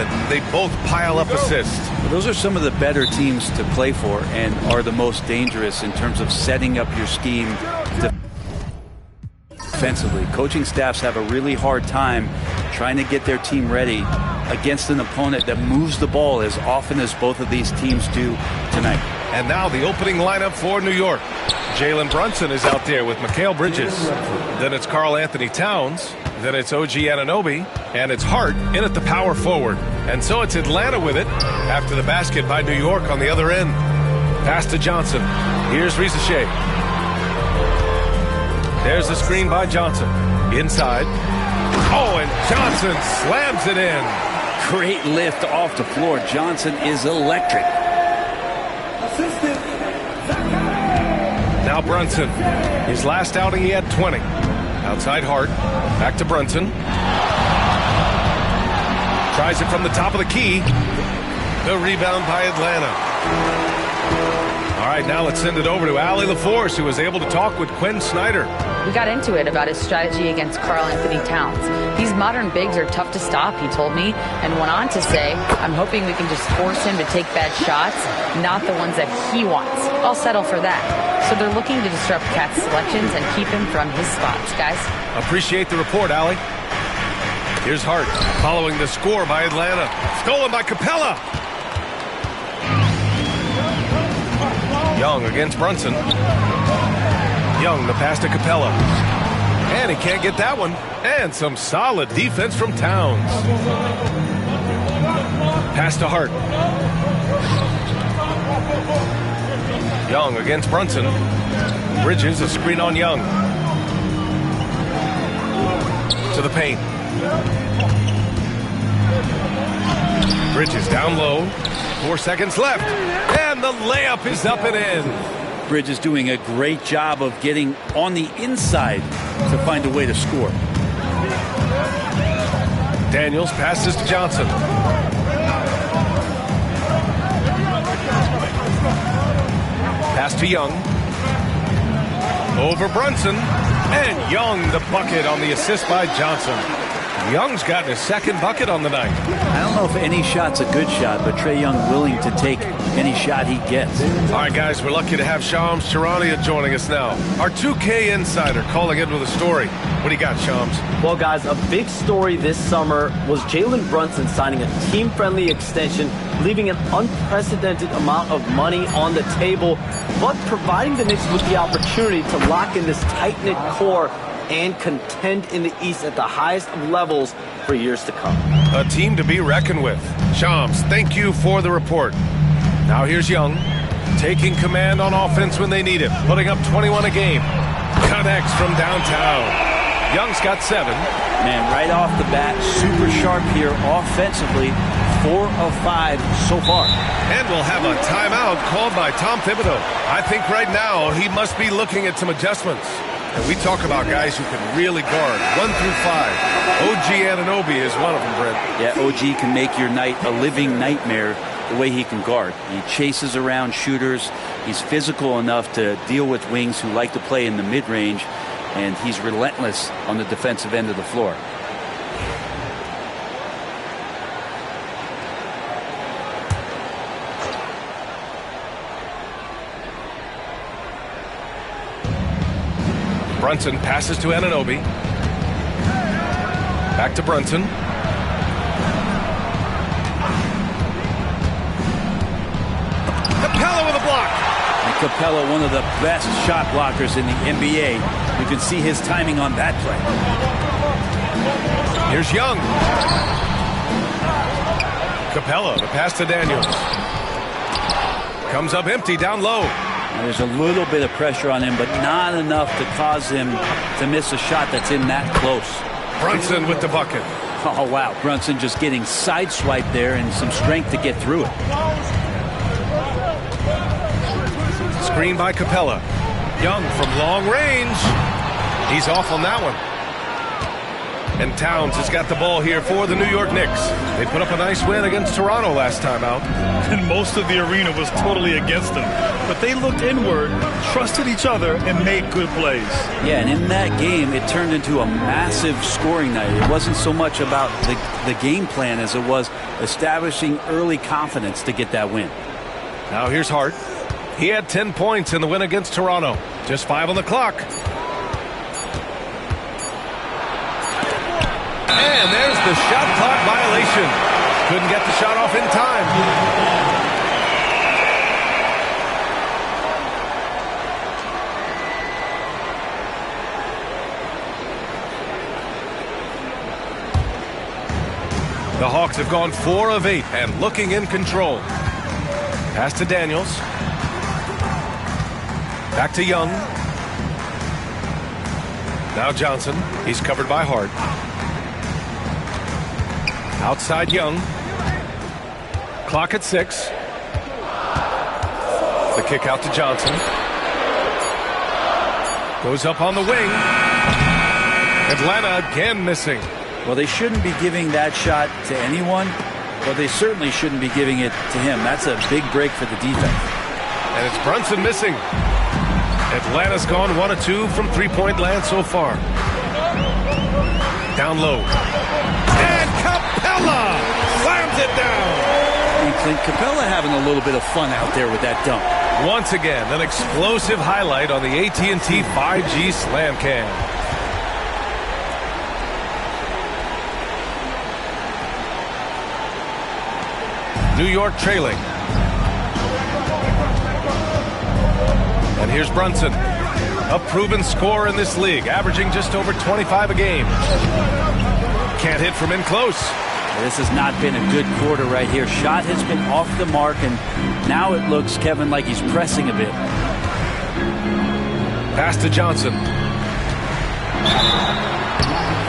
and they both pile up assists. Well, those are some of the better teams to play for and are the most dangerous in terms of setting up your scheme defensively. Coaching staffs have a really hard time trying to get their team ready against an opponent that moves the ball as often as both of these teams do tonight. And now the opening lineup for New York. Jalen Brunson is out there with Mikal Bridges. Then it's Karl Anthony Towns. Then it's OG Anunoby. And it's Hart in at the power forward. And so it's Atlanta with it after the basket by New York on the other end. Pass to Johnson. Here's Risacher. There's the screen by Johnson. Inside. Oh, and Johnson slams it in. Great lift off the floor. Johnson is electric. Now Brunson. His last outing he had 20. Outside Hart. Back to Brunson. Tries it from the top of the key. The rebound by Atlanta. All right, now let's send it over to Allie LaForce, who was able to talk with Quinn Snyder. We got into it about his strategy against Karl Anthony Towns. These modern bigs are tough to stop, he told me, and went on to say, I'm hoping we can just force him to take bad shots, not the ones that he wants. I'll settle for that. So they're looking to disrupt Cat's selections and keep him from his spots, guys. Appreciate the report, Allie. Here's Hart following the score by Atlanta. Stolen by Capella. Young against Brunson. Young, the pass to Capella. And he can't get that one. And some solid defense from Towns. Pass to Hart. Young against Brunson. Bridges, a screen on Young. To the paint. Bridges down low. 4 seconds left. And the layup is up and in. Bridges doing a great job of getting on the inside to find a way to score. Daniels passes to Johnson. Pass to Young. Over Brunson. And Young the bucket on the assist by Johnson. Young's gotten his second bucket on the night. I don't know if any shot's a good shot, but Trae Young willing to take any shot he gets. All right, guys, we're lucky to have Shams Charania joining us now. Our 2K insider calling in with a story. What do you got, Shams? Well, guys, a big story this summer was Jalen Brunson signing a team-friendly extension, leaving an unprecedented amount of money on the table, but providing the Knicks with the opportunity to lock in this tight-knit core and contend in the East at the highest of levels for years to come. A team to be reckoned with. Shams, thank you for the report. Now here's Young, taking command on offense when they need it, putting up 21 a game. Connects from downtown. Young's got 7. Man, right off the bat, super sharp here offensively. 4 of 5 so far. And we'll have a timeout called by Tom Thibodeau. I think right now he must be looking at some adjustments. And we talk about guys who can really guard 1 through 5. OG Anunoby is one of them, Brent. Yeah, OG can make your night a living nightmare the way he can guard. He chases around shooters. He's physical enough to deal with wings who like to play in the mid-range, and he's relentless on the defensive end of the floor. Brunson passes to Anunoby. Back to Brunson. Capella with a block. And Capella, one of the best shot blockers in the NBA. You can see his timing on that play. Here's Young. Capella, the pass to Daniels. Comes up empty down low. There's a little bit of pressure on him, but not enough to cause him to miss a shot that's in that close. Brunson with the bucket. Oh, wow. Brunson just getting sideswiped there and some strength to get through it. Screen by Capella. Young from long range. He's off on that one. And Towns has got the ball here for the New York Knicks. They put up a nice win against Toronto last time out. And most of the arena was totally against them. But they looked inward, trusted each other, and made good plays. Yeah, and in that game, it turned into a massive scoring night. It wasn't so much about the game plan as it was establishing early confidence to get that win. Now here's Hart. He had 10 points in the win against Toronto. Just 5 on the clock. And there's the shot clock violation. Couldn't get the shot off in time. The Hawks have gone 4 of 8 and looking in control. Pass to Daniels. Back to Young. Now Johnson. He's covered by Hart. Outside Young. Clock at 6. The kick out to Johnson. Goes up on the wing. Atlanta again missing. Well, they shouldn't be giving that shot to anyone, but they certainly shouldn't be giving it to him. That's a big break for the defense. And it's Brunson missing. Atlanta's gone 1 of 2 from three-point land so far. Down low. And Capella slams it down. And Clint Capella having a little bit of fun out there with that dunk. Once again, an explosive highlight on the AT&T 5G Slam Cam. New York trailing. And here's Brunson, a proven scorer in this league, averaging just over 25 a game. Can't hit from in close. This has not been a good quarter right here. Shot has been off the mark, and now it looks, Kevin, like he's pressing a bit. Pass to Johnson.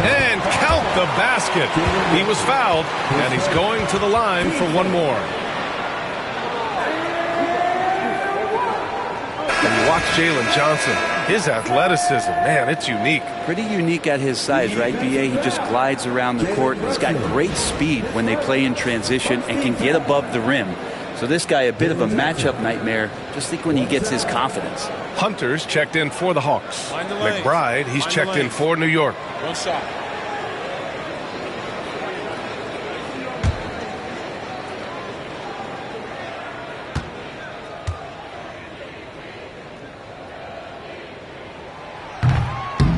And count the basket. He was fouled, and he's going to the line for one more. And watch Jalen Johnson. His athleticism, man, it's unique. Pretty unique at his size, right, B.A.? He just glides around the court. He's got great speed when they play in transition and can get above the rim. So this guy, a bit of a matchup nightmare. Just think when he gets his confidence. Hunter's checked in for the Hawks. McBride, he's checked in for New York. One shot.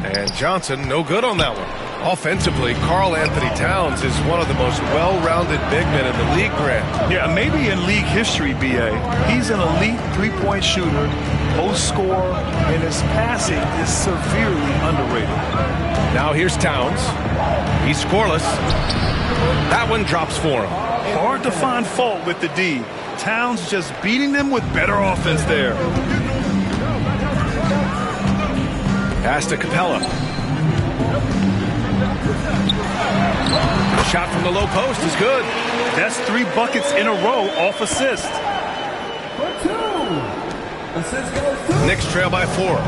And Johnson, no good on that one. Offensively, Karl Anthony Towns is one of the most well-rounded big men in the league, Grant. Yeah, maybe in league history, B.A. He's an elite three-point shooter, post scorer, and his passing is severely underrated. Now here's Towns. He's scoreless. That one drops for him. Hard to find fault with the D. Towns just beating them with better offense there. Pass to Capella. Shot from the low post is good. That's 3 buckets in a row off assist. Knicks trail by 4.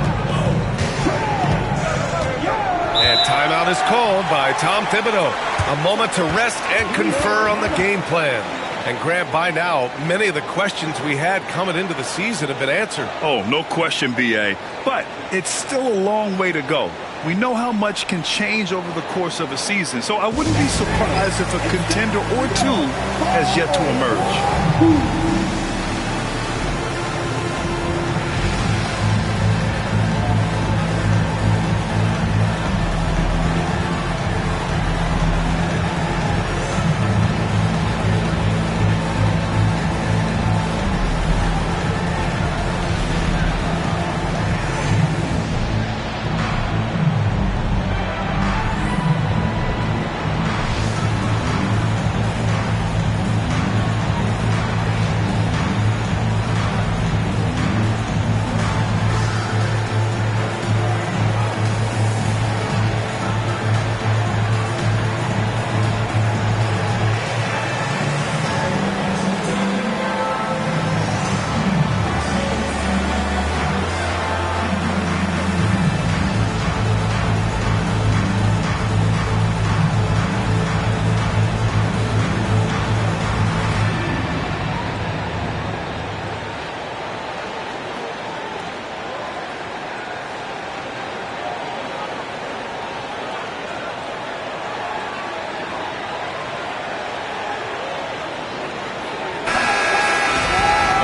And timeout is called by Tom Thibodeau. A moment to rest and confer on the game plan. And Grant, by now, many of the questions we had coming into the season have been answered. Oh, no question, B.A. But it's still a long way to go. We know how much can change over the course of a season, so I wouldn't be surprised if a contender or two has yet to emerge.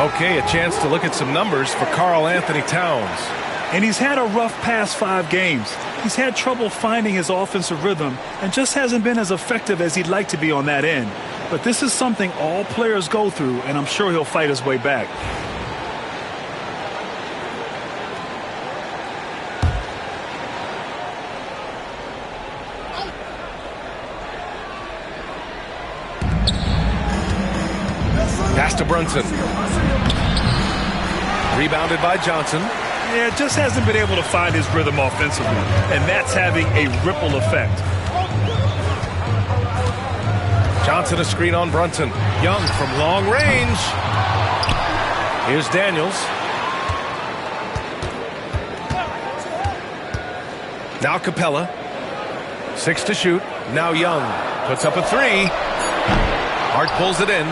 Okay, a chance to look at some numbers for Karl Anthony Towns. And he's had a rough past 5 games. He's had trouble finding his offensive rhythm and just hasn't been as effective as he'd like to be on that end. But this is something all players go through, and I'm sure he'll fight his way back. Pass to Brunson. Rebounded by Johnson. Yeah, just hasn't been able to find his rhythm offensively, and that's having a ripple effect. Johnson a screen on Brunson. Young from long range. Here's Daniels. Now Capella. 6 to shoot. Now Young puts up a 3. Hart pulls it in.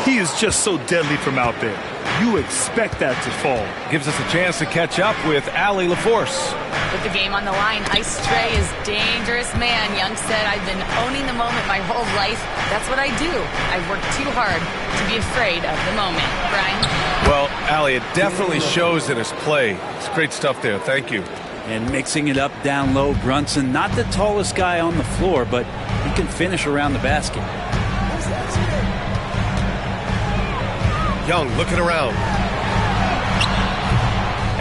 He is just so deadly from out there. You expect that to fall. Gives us a chance to catch up with Allie LaForce. With the game on the line, Ice Trey is dangerous man. Young said, I've been owning the moment my whole life. That's what I do. I work too hard to be afraid of the moment. Brian? Well, Allie, it definitely shows in his play. It's great stuff there. Thank you. And mixing it up down low, Brunson, not the tallest guy on the floor, but he can finish around the basket. Young looking around.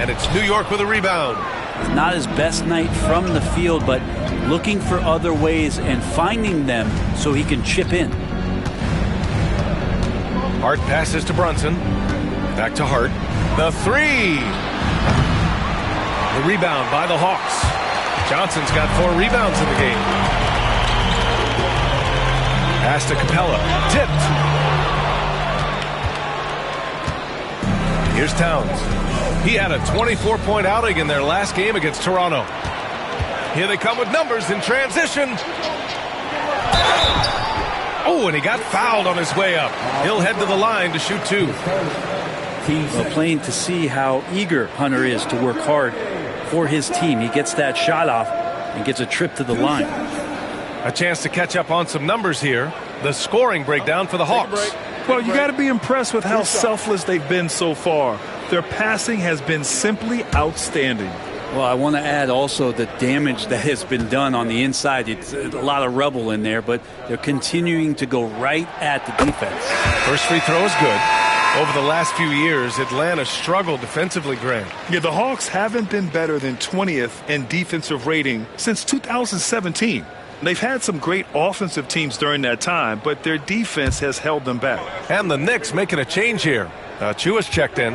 And it's New York with a rebound. Not his best night from the field, but looking for other ways and finding them so he can chip in. Hart passes to Brunson. Back to Hart. The 3. The rebound by the Hawks. Johnson's got 4 rebounds in the game. Pass to Capella. Tipped. Here's Towns. He had a 24-point outing in their last game against Toronto. Here they come with numbers in transition. Oh, and he got fouled on his way up. He'll head to the line to shoot 2. Well, plain to see how eager Hunter is to work hard for his team. He gets that shot off and gets a trip to the line. A chance to catch up on some numbers here. The scoring breakdown for the Hawks. Well, you got to be impressed with how selfless they've been so far. Their passing has been simply outstanding. Well, I want to add also the damage that has been done on the inside. It's a lot of rubble in there, but they're continuing to go right at the defense. First free throw is good. Over the last few years, Atlanta struggled defensively, Grant. Yeah, the Hawks haven't been better than 20th in defensive rating since 2017. They've had some great offensive teams during that time, but their defense has held them back. And the Knicks making a change here. Chua's checked in.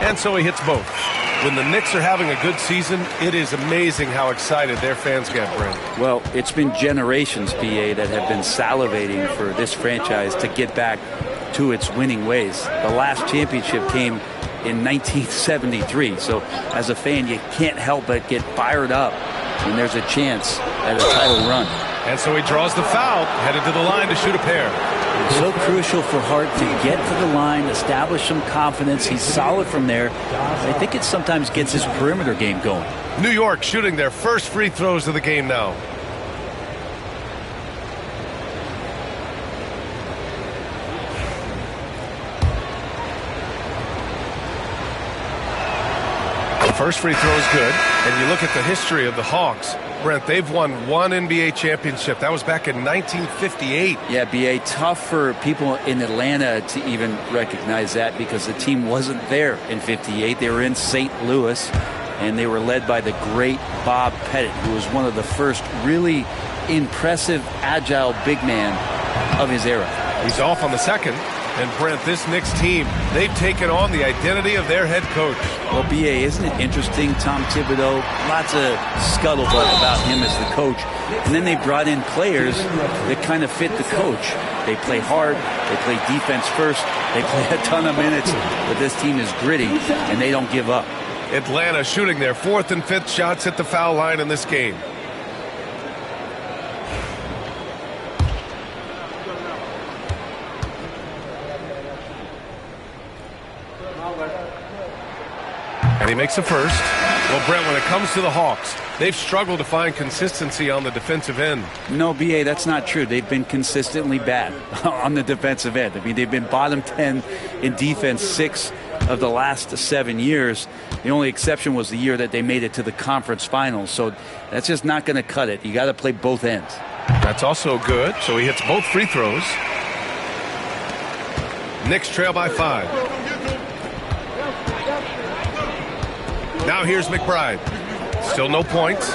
And so he hits both. When the Knicks are having a good season, it is amazing how excited their fans get, Brent. Well, it's been generations, BA, that have been salivating for this franchise to get back to its winning ways. The last championship came in 1973. So as a fan, you can't help but get fired up when there's a chance at a title run. And so he draws the foul, headed to the line to shoot a pair. It's so crucial for Hart to get to the line, establish some confidence. He's solid from there. I think it sometimes gets his perimeter game going. New York shooting their first free throws of the game now. The first free throw is good. And you look at the history of the Hawks. Brent, they've won 1 NBA championship. That was back in 1958. Yeah, BA, tough for people in Atlanta to even recognize that because the team wasn't there in 58. They were in St. Louis, and they were led by the great Bob Pettit, who was one of the first really impressive, agile big man of his era. He's off on the second. And Brent, this Knicks team, they've taken on the identity of their head coach. Well, BA, isn't it interesting? Tom Thibodeau, lots of scuttlebutt about him as the coach. And then they brought in players that kind of fit the coach. They play hard. They play defense first. They play a ton of minutes. But this team is gritty, and they don't give up. Atlanta shooting their 4th and 5th shots at the foul line in this game. And he makes a first. Well, Brent, when it comes to the Hawks, they've struggled to find consistency on the defensive end. No, B.A., that's not true. They've been consistently bad on the defensive end. I mean, they've been bottom 10 in defense 6 of the last 7 years. The only exception was the year that they made it to the conference finals. So that's just not going to cut it. You got to play both ends. That's also good. So he hits both free throws. Knicks trail by 5. Now here's McBride. Still no points.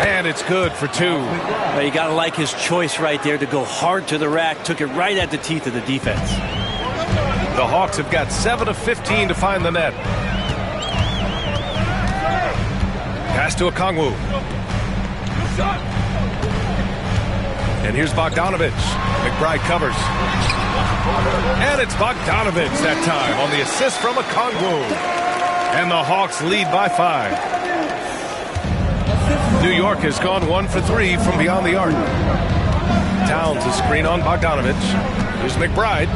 And it's good for 2. Well, you got to like his choice right there to go hard to the rack. Took it right at the teeth of the defense. The Hawks have got 7 of 15 to find the net. Pass to Okongwu. And here's Bogdanovich. McBride covers. And it's Bogdanovich that time on the assist from Okongwu. And the Hawks lead by 5. New York has gone 1 for 3 from beyond the arc. Towns a screen on Bogdanovich. Here's McBride.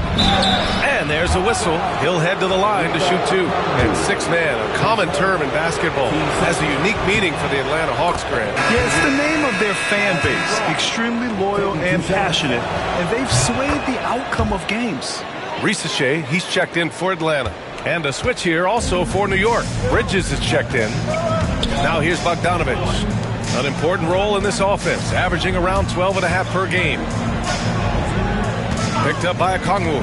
And there's a whistle. He'll head to the line to shoot 2. And 6-man, a common term in basketball, has a unique meaning for the Atlanta Hawks, Grant. Yeah, it's the name of their fan base. Extremely loyal and passionate. And they've swayed the outcome of games. Ricochet, he's checked in for Atlanta. And a switch here also for New York. Bridges is checked in. Now here's Bogdanovich. An important role in this offense, averaging around 12.5 per game. Picked up by Okongwu.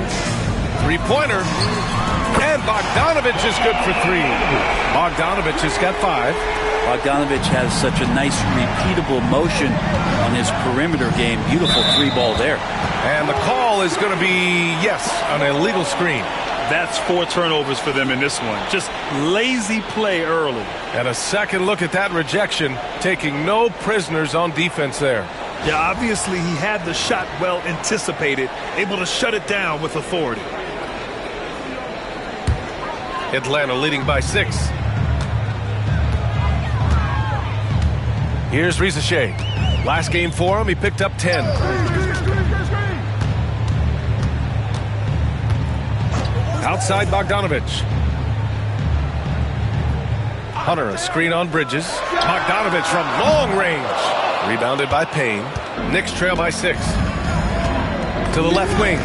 Three-pointer. And Bogdanovich is good for 3. Bogdanovich has got 5. Bogdanovich has such a nice repeatable motion on his perimeter game. Beautiful 3-ball there. And the call is going to be, yes, an illegal screen. That's 4 turnovers for them in this one. Just lazy play early. And a second look at that rejection, taking no prisoners on defense there. Yeah, obviously he had the shot well anticipated, able to shut it down with authority. Atlanta leading by 6. Here's Ricochet. Last game for him, he picked up 10. Outside Bogdanovich. Hunter, a screen on Bridges. Bogdanovich from long range. Rebounded by Payne. Knicks trail by 6. To the left wing.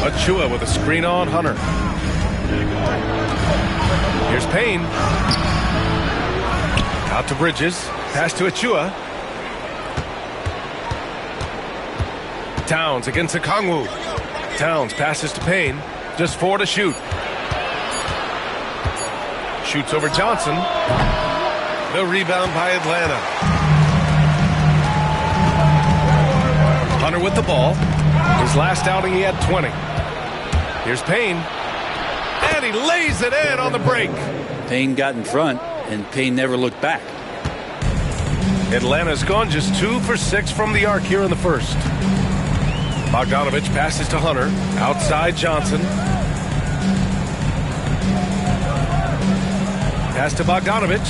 Achua with a screen on Hunter. Here's Payne. Out to Bridges. Pass to Achua. Towns against Okongwu. Towns passes to Payne. Just 4 to shoot. Shoots over Johnson. The rebound by Atlanta. Hunter with the ball. His last outing he had 20. Here's Payne. And he lays it in on the break. Payne got in front, and Payne never looked back. Atlanta's gone just 2 for 6 from the arc here in the first. Bogdanovich passes to Hunter. Outside Johnson. Pass to Bogdanovich.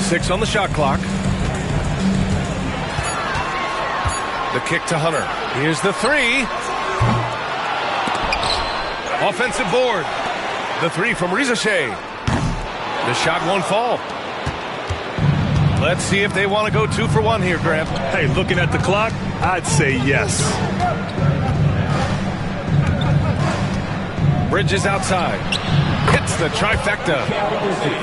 6 on the shot clock. The kick to Hunter. Here's the 3. Offensive board. The 3 from Ricochet. The shot won't fall. Let's see if they want to go 2 for 1 here, Grant. Hey, looking at the clock, I'd say yes. Bridges outside. Hits the trifecta.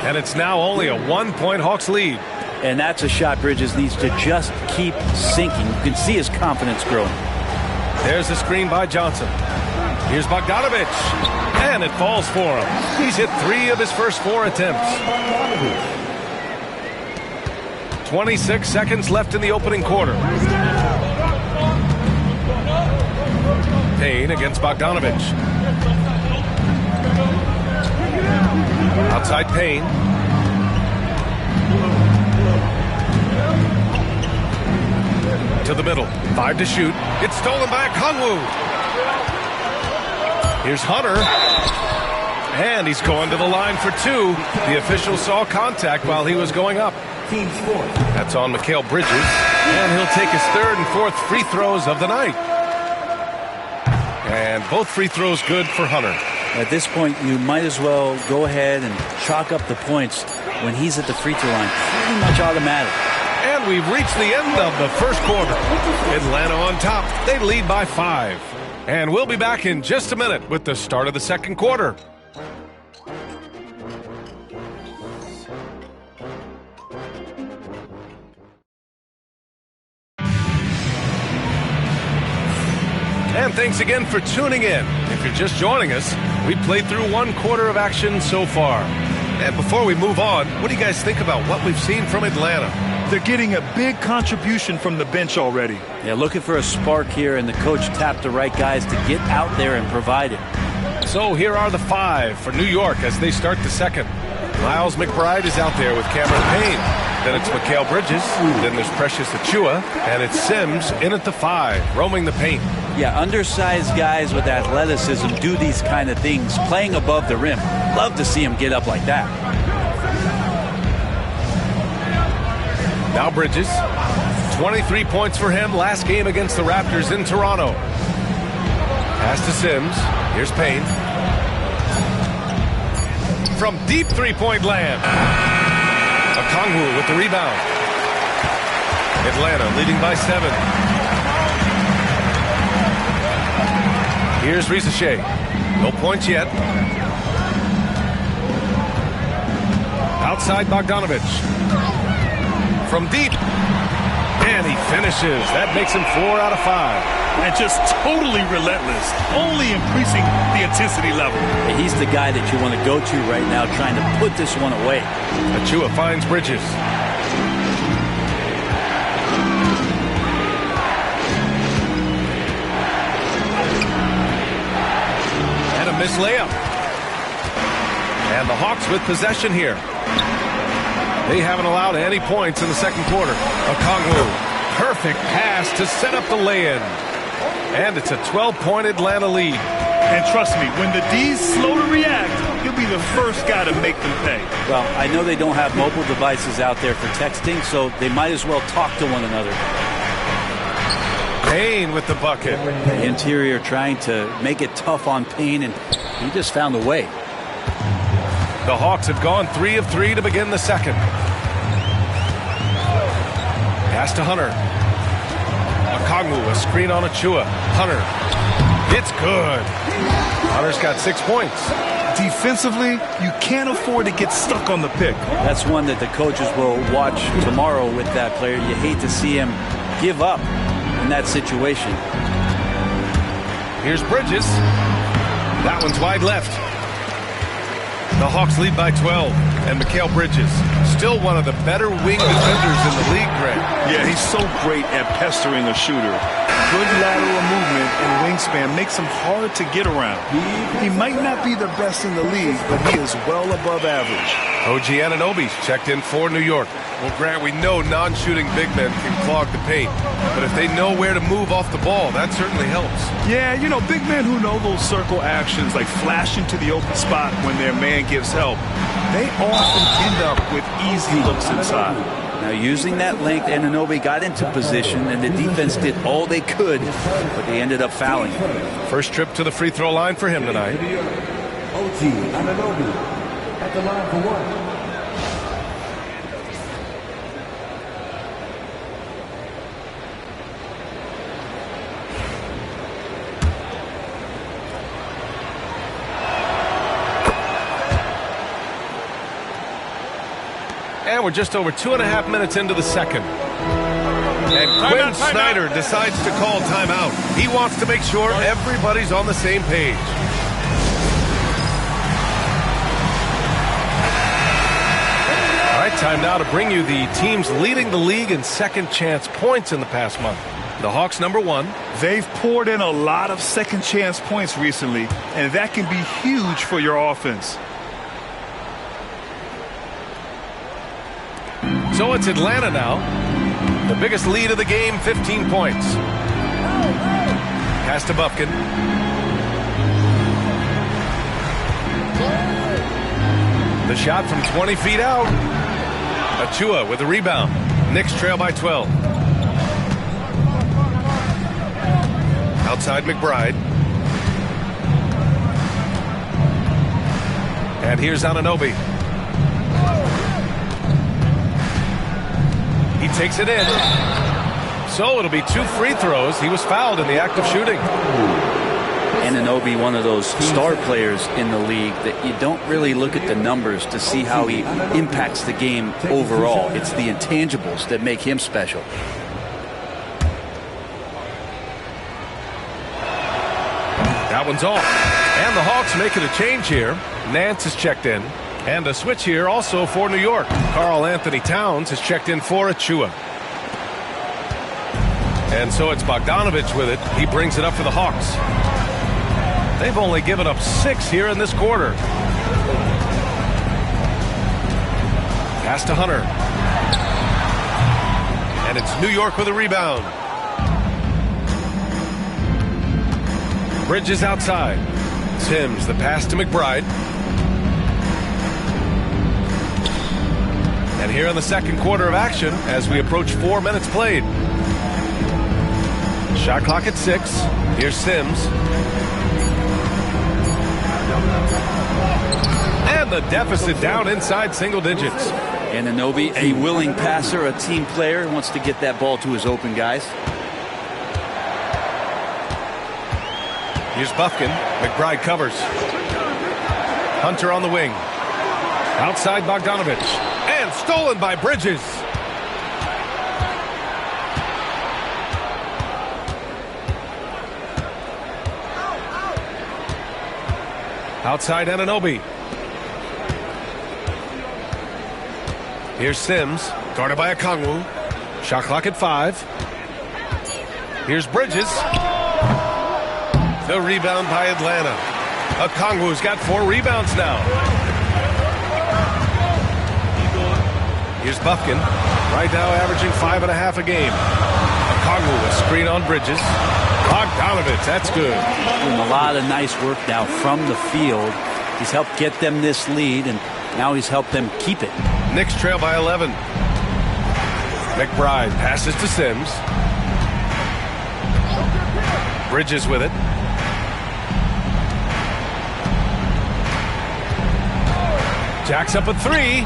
And it's now only a 1-point Hawks lead. And that's a shot Bridges needs to just keep sinking. You can see his confidence growing. There's a screen by Johnson. Here's Bogdanovich. And it falls for him. He's hit 3 of his first 4 attempts. 26 seconds left in the opening quarter. Payne against Bogdanovich. Outside Payne. To the middle. 5 to shoot. It's stolen by Okongwu. Here's Hunter. And he's going to the line for 2. The official saw contact while he was going up. That's on Mikal Bridges, and he'll take his third and fourth free throws of the night. And both free throws good for Hunter. At this point, you might as well go ahead and chalk up the points when he's at the free throw line. Pretty much automatic. And we've reached the end of the first quarter. Atlanta on top. They lead by 5. And we'll be back in just a minute with the start of the second quarter. And thanks again for tuning in. If you're just joining us, we played through one quarter of action so far. And before we move on, what do you guys think about what we've seen from Atlanta? They're getting a big contribution from the bench already. Yeah, looking for a spark here, and the coach tapped the right guys to get out there and provide it. So here are the 5 for New York as they start the second. Miles McBride is out there with Cameron Payne. Then it's Mikal Bridges. Then there's Precious Achiuwa. And it's Sims in at the 5, roaming the paint. Yeah, undersized guys with athleticism do these kind of things, playing above the rim. Love to see him get up like that. Now Bridges. 23 points for him last game against the Raptors in Toronto. Pass to Sims. Here's Payne. From deep three-point land. Okongwu with the rebound. Atlanta leading by 7. Here's Risache. No points yet. Outside Bogdanovich. From deep. And he finishes. That makes him 4 out of 5. And just totally relentless, only increasing the intensity level. He's the guy that you want to go to right now, trying to put this one away. Achiuwa finds Bridges. And a missed layup. And the Hawks with possession here. They haven't allowed any points in the second quarter. Okongwu, perfect pass to set up the lay-in. And it's a 12-point Atlanta lead. And trust me, when the D's slow to react, he'll be the first guy to make them pay. Well, I know they don't have mobile devices out there for texting, so they might as well talk to one another. Payne with the bucket. The interior trying to make it tough on Payne, and he just found a way. The Hawks have gone 3 of 3 to begin the second. Pass to Hunter. Okongwu, a screen on Achiuwa. Hunter. It's good. Hunter's got 6 points. Defensively, you can't afford to get stuck on the pick. That's one that the coaches will watch tomorrow with that player. You hate to see him give up in that situation. Here's Bridges. That one's wide left. The Hawks lead by 12, and Mikal Bridges, still one of the better wing defenders in the league, Greg. Yeah, he's so great at pestering a shooter. Good lateral movement and wingspan makes him hard to get around. He might not be the best in the league, but he is well above average. OG Anunoby's checked in for New York. Well, Grant, we know non-shooting big men can clog the paint, but if they know where to move off the ball, that certainly helps. Yeah, you know, big men who know those circle actions, like flashing to the open spot when their man gives help, they often end up with easy looks inside. Now, using that length, Anunoby got into position, and the defense did all they could, but they ended up fouling. First trip to the free throw line for him tonight. OG Anunoby at the line for 1. And we're just over 2.5 minutes into the second. And Quinn Snyder decides to call timeout. He wants to make sure everybody's on the same page. All right, time now to bring you the teams leading the league in second chance points in the past month. The Hawks, number 1. They've poured in a lot of second chance points recently, and that can be huge for your offense. So it's Atlanta now. The biggest lead of the game, 15 points. Pass to Bufkin. The shot from 20 feet out. Achua with the rebound. Knicks trail by 12. Outside McBride. And here's Anunoby. He takes it in. So it'll be 2 free throws. He was fouled in the act of shooting. Anunoby, one of those star players in the league that you don't really look at the numbers to see how he impacts the game overall. It's the intangibles that make him special. That one's off. And the Hawks making a change here. Nance is checked in. And a switch here also for New York. Karl Anthony Towns is checked in for Achua. And so it's Bogdanovich with it. He brings it up for the Hawks. They've only given up 6 here in this quarter. Pass to Hunter. And it's New York with a rebound. Bridges outside. Sims, the pass to McBride. And here in the second quarter of action as we approach 4 minutes played. Shot clock at 6. Here's Sims. And the deficit down inside single digits. Anunoby, a willing passer, a team player, wants to get that ball to his open guys. Here's Bufkin. McBride covers. Hunter on the wing. Outside Bogdanovich. And stolen by Bridges. Outside Anunoby. Here's Sims. Guarded by Okongwu. Shot clock at 5. Here's Bridges. The rebound by Atlanta. Okongwu's got 4 rebounds now. Here's Bufkin. Right now averaging 5.5 a game. Okongwu, a screen on Bridges. Bogdanovich, that's good. And a lot of nice work now from the field. He's helped get them this lead, and now he's helped them keep it. Knicks trail by 11. McBride passes to Sims. Bridges with it. Jacks up a 3.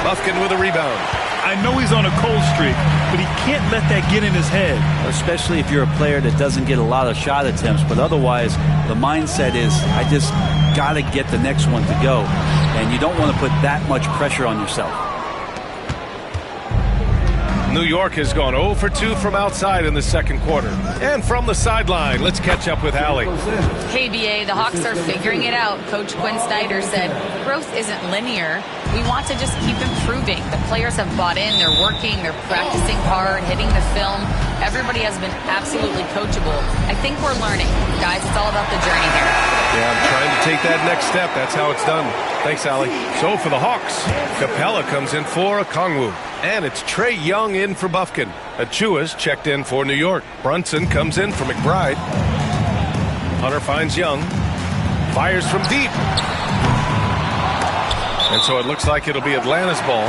Bufkin with a rebound. I know he's on a cold streak, but he can't let that get in his head. Especially if you're a player that doesn't get a lot of shot attempts, but otherwise the mindset is, I just got to get the next one to go. And you don't want to put that much pressure on yourself. New York has gone 0 for 2 from outside in the second quarter. And from the sideline, let's catch up with Allie. Hey, BA, the Hawks are figuring it out. Coach Quinn Snyder said, growth isn't linear. We want to just keep improving. The players have bought in. They're working. They're practicing hard, hitting the film. Everybody has been absolutely coachable. I think we're learning. Guys, it's all about the journey here. Yeah, I'm trying to take that next step. That's how it's done. Thanks, Allie. So for the Hawks, Capella comes in for Okongwu. And it's Trey Young in for Bufkin. Achua's checked in for New York. Brunson comes in for McBride. Hunter finds Young. Fires from deep. And so it looks like it'll be Atlanta's ball.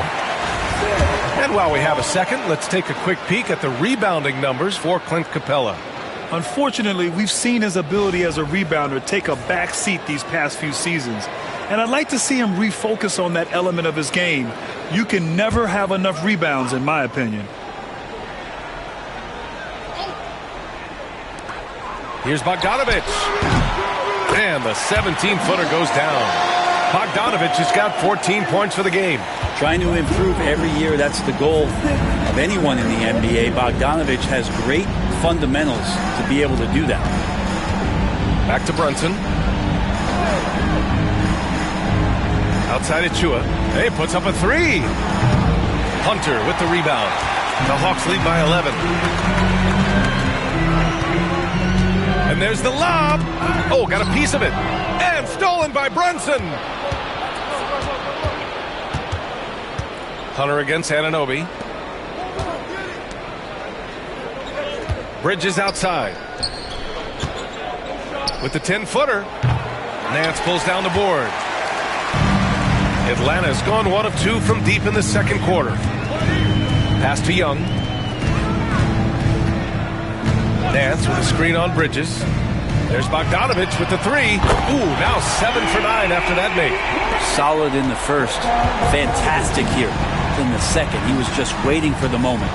And while we have a second, let's take a quick peek at the rebounding numbers for Clint Capella. Unfortunately, we've seen his ability as a rebounder take a back seat these past few seasons. And I'd like to see him refocus on that element of his game. You can never have enough rebounds, in my opinion. Here's Bogdanovich. And the 17-footer goes down. Bogdanovich has got 14 points for the game. Trying to improve every year, that's the goal of anyone in the NBA. Bogdanovich has great fundamentals to be able to do that. Back to Brunson. Outside Achua. Hey, puts up a 3. Hunter with the rebound. The Hawks lead by 11. And there's the lob. Oh, got a piece of it. And stolen by Brunson. Hunter against Anunoby. Bridges outside. With the 10-footer. Nance pulls down the board. Atlanta's gone 1 of 2 from deep in the second quarter. Pass to Young. Nance with a screen on Bridges. There's Bogdanovich with the 3. Ooh, now 7 for 9 after that make. Solid in the first. Fantastic here in the second. He was just waiting for the moment.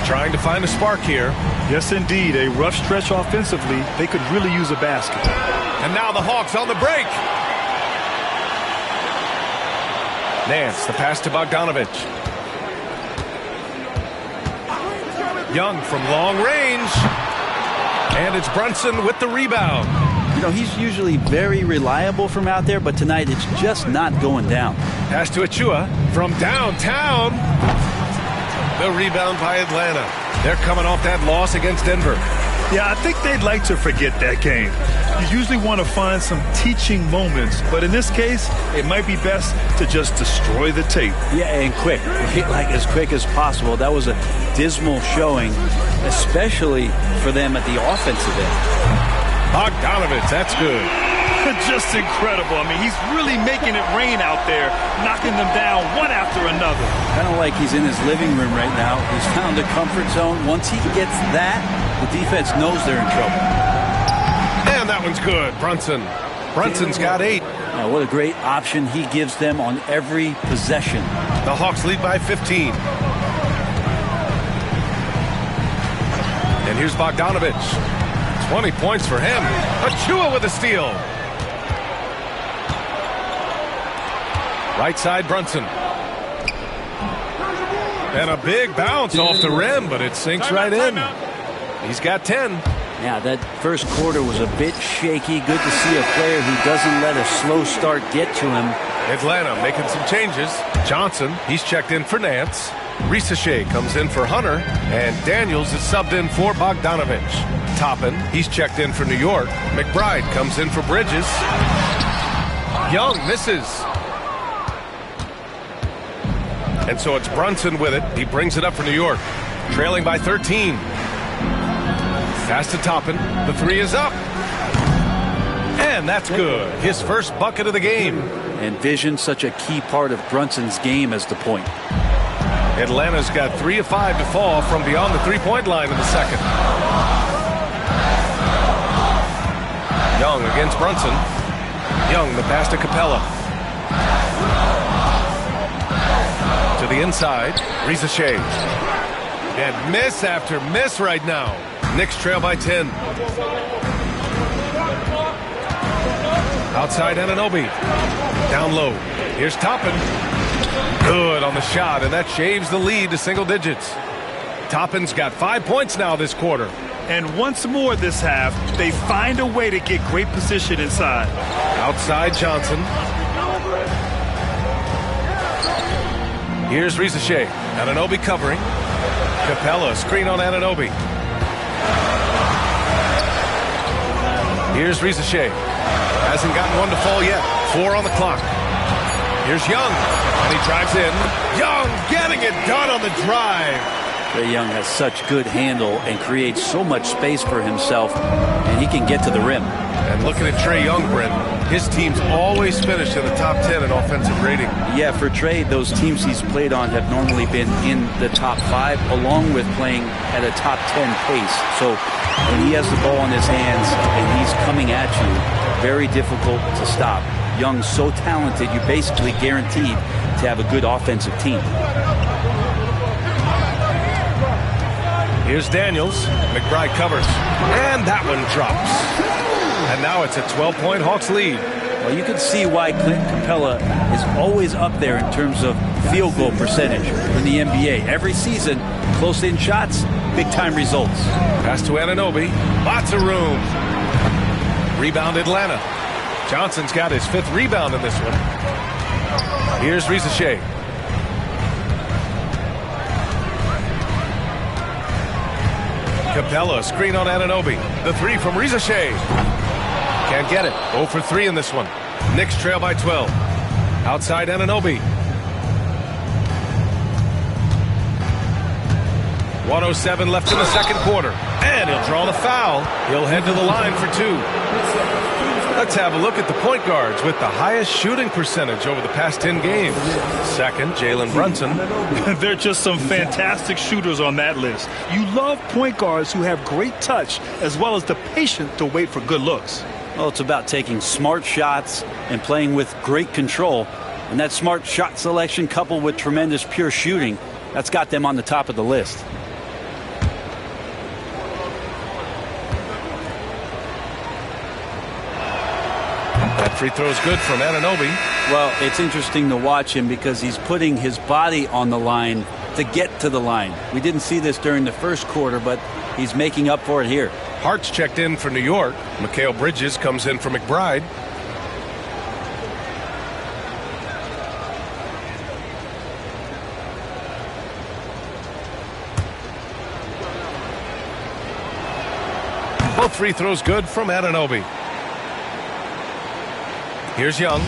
Trying to find a spark here. Yes, indeed. A rough stretch offensively. They could really use a basket. And now the Hawks on the break. Nance, the pass to Bogdanovich. Young from long range. And it's Brunson with the rebound. You know, he's usually very reliable from out there, but tonight it's just not going down. Pass to Achua from downtown. The rebound by Atlanta. They're coming off that loss against Denver. Yeah, I think they'd like to forget that game. You usually want to find some teaching moments, but in this case, it might be best to just destroy the tape. Yeah, and quick. Like as quick as possible. That was a dismal showing, especially for them at the offensive end. Bogdanovich, that's good. Just incredible. I mean, he's really making it rain out there, knocking them down one after another. Kind of like he's in his living room right now. He's found a comfort zone. Once he gets that, the defense knows they're in trouble. And that one's good. Brunson's got 8. Now, what a great option he gives them on every possession. The Hawks lead by 15. And here's Bogdanovich. 20 points for him. Achua with a steal. Right side, Brunson. And a big bounce off the rim, but it sinks right in. He's got 10. Yeah, that first quarter was a bit shaky. Good to see a player who doesn't let a slow start get to him. Atlanta making some changes. Johnson, he's checked in for Nance. Risachet comes in for Hunter. And Daniels is subbed in for Bogdanovich. Toppin, he's checked in for New York. McBride comes in for Bridges. Young misses. And so it's Brunson with it. He brings it up for New York. Trailing by 13. Pass to Toppin. The 3 is up. And that's good. His first bucket of the game. And vision, such a key part of Brunson's game as the point. Atlanta's got 3 of 5 to fall from beyond the three-point line in the second. Young against Brunson. Young, the pass to Capella. To the inside, Risachet. And miss after miss right now. Knicks trail by 10. Outside Anunoby. Down low. Here's Toppin. Good on the shot, and that shaves the lead to single digits. Toppin's got 5 points now this quarter. And once more this half, they find a way to get great position inside. Outside Johnson. Here's Risachet. Anunoby covering. Capella, screen on Anunoby. Here's Risachet. Hasn't gotten one to fall yet. 4 on the clock. Here's Young. And he drives in. Young getting it done on the drive. Trae Young has such good handle and creates so much space for himself, and he can get to the rim. And looking at Trae Young, Brent, his team's always finished in the top 10 in offensive rating. Yeah, for Trae, those teams he's played on have normally been in the top 5, along with playing at a top 10 pace. So when he has the ball in his hands and he's coming at you, very difficult to stop. Young's so talented, you're basically guaranteed to have a good offensive team. Here's Daniels. McBride covers. And that one drops. And now it's a 12-point Hawks lead. Well, you can see why Clint Capella is always up there in terms of field goal percentage in the NBA. Every season, close-in shots, big-time results. Pass to Anunoby. Lots of room. Rebound Atlanta. Johnson's got his 5th rebound in this one. Here's Risachet. Capella, screen on Anunoby. The 3 from Risachet. Can't get it. 0 for 3 in this one. Knicks trail by 12. Outside Anunoby. 1:07 left in the second quarter. And he'll draw the foul. He'll head to the line for 2. Let's have a look at the point guards with the highest shooting percentage over the past 10 games. Second, Jalen Brunson. There are just some fantastic shooters on that list. You love point guards who have great touch as well as the patience to wait for good looks. Well, it's about taking smart shots and playing with great control. And that smart shot selection coupled with tremendous pure shooting, that's got them on the top of the list. That free throw is good from Anunoby. Well, it's interesting to watch him because he's putting his body on the line to get to the line. We didn't see this during the first quarter, but he's making up for it here. Hart's checked in for New York. Mikal Bridges comes in for McBride. Both free throws good from Anunoby. Here's Young.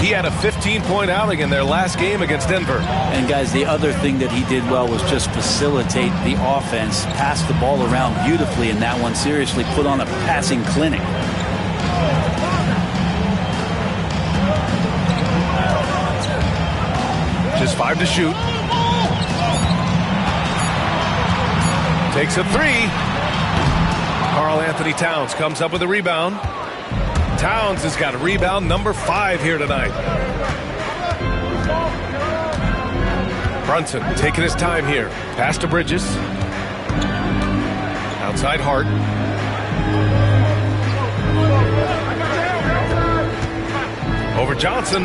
He had a 15-point outing in their last game against Denver. And guys, the other thing that he did well was just facilitate the offense, pass the ball around beautifully in that one. Seriously put on a passing clinic. Just 5 to shoot. Takes a 3. Karl Anthony Towns comes up with a rebound. Towns has got rebound number 5 here tonight. Brunson taking his time here. Pass to Bridges. Outside Hart. Over Johnson.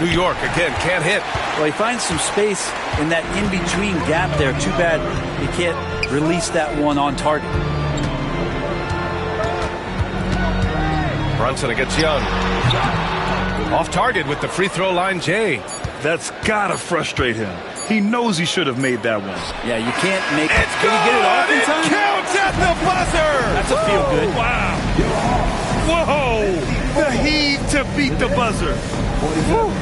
New York again can't hit. Well, he finds some space in that in-between gap there. Too bad he can't release that one on target. Brunson against Young. Off target with the free throw line, Jay. That's gotta frustrate him. He knows he should have made that one. Yeah, you can't make it. It's good. Get it off in time? It counts at the buzzer. That's a feel good. Wow. Whoa. The heat to beat the buzzer. Woo.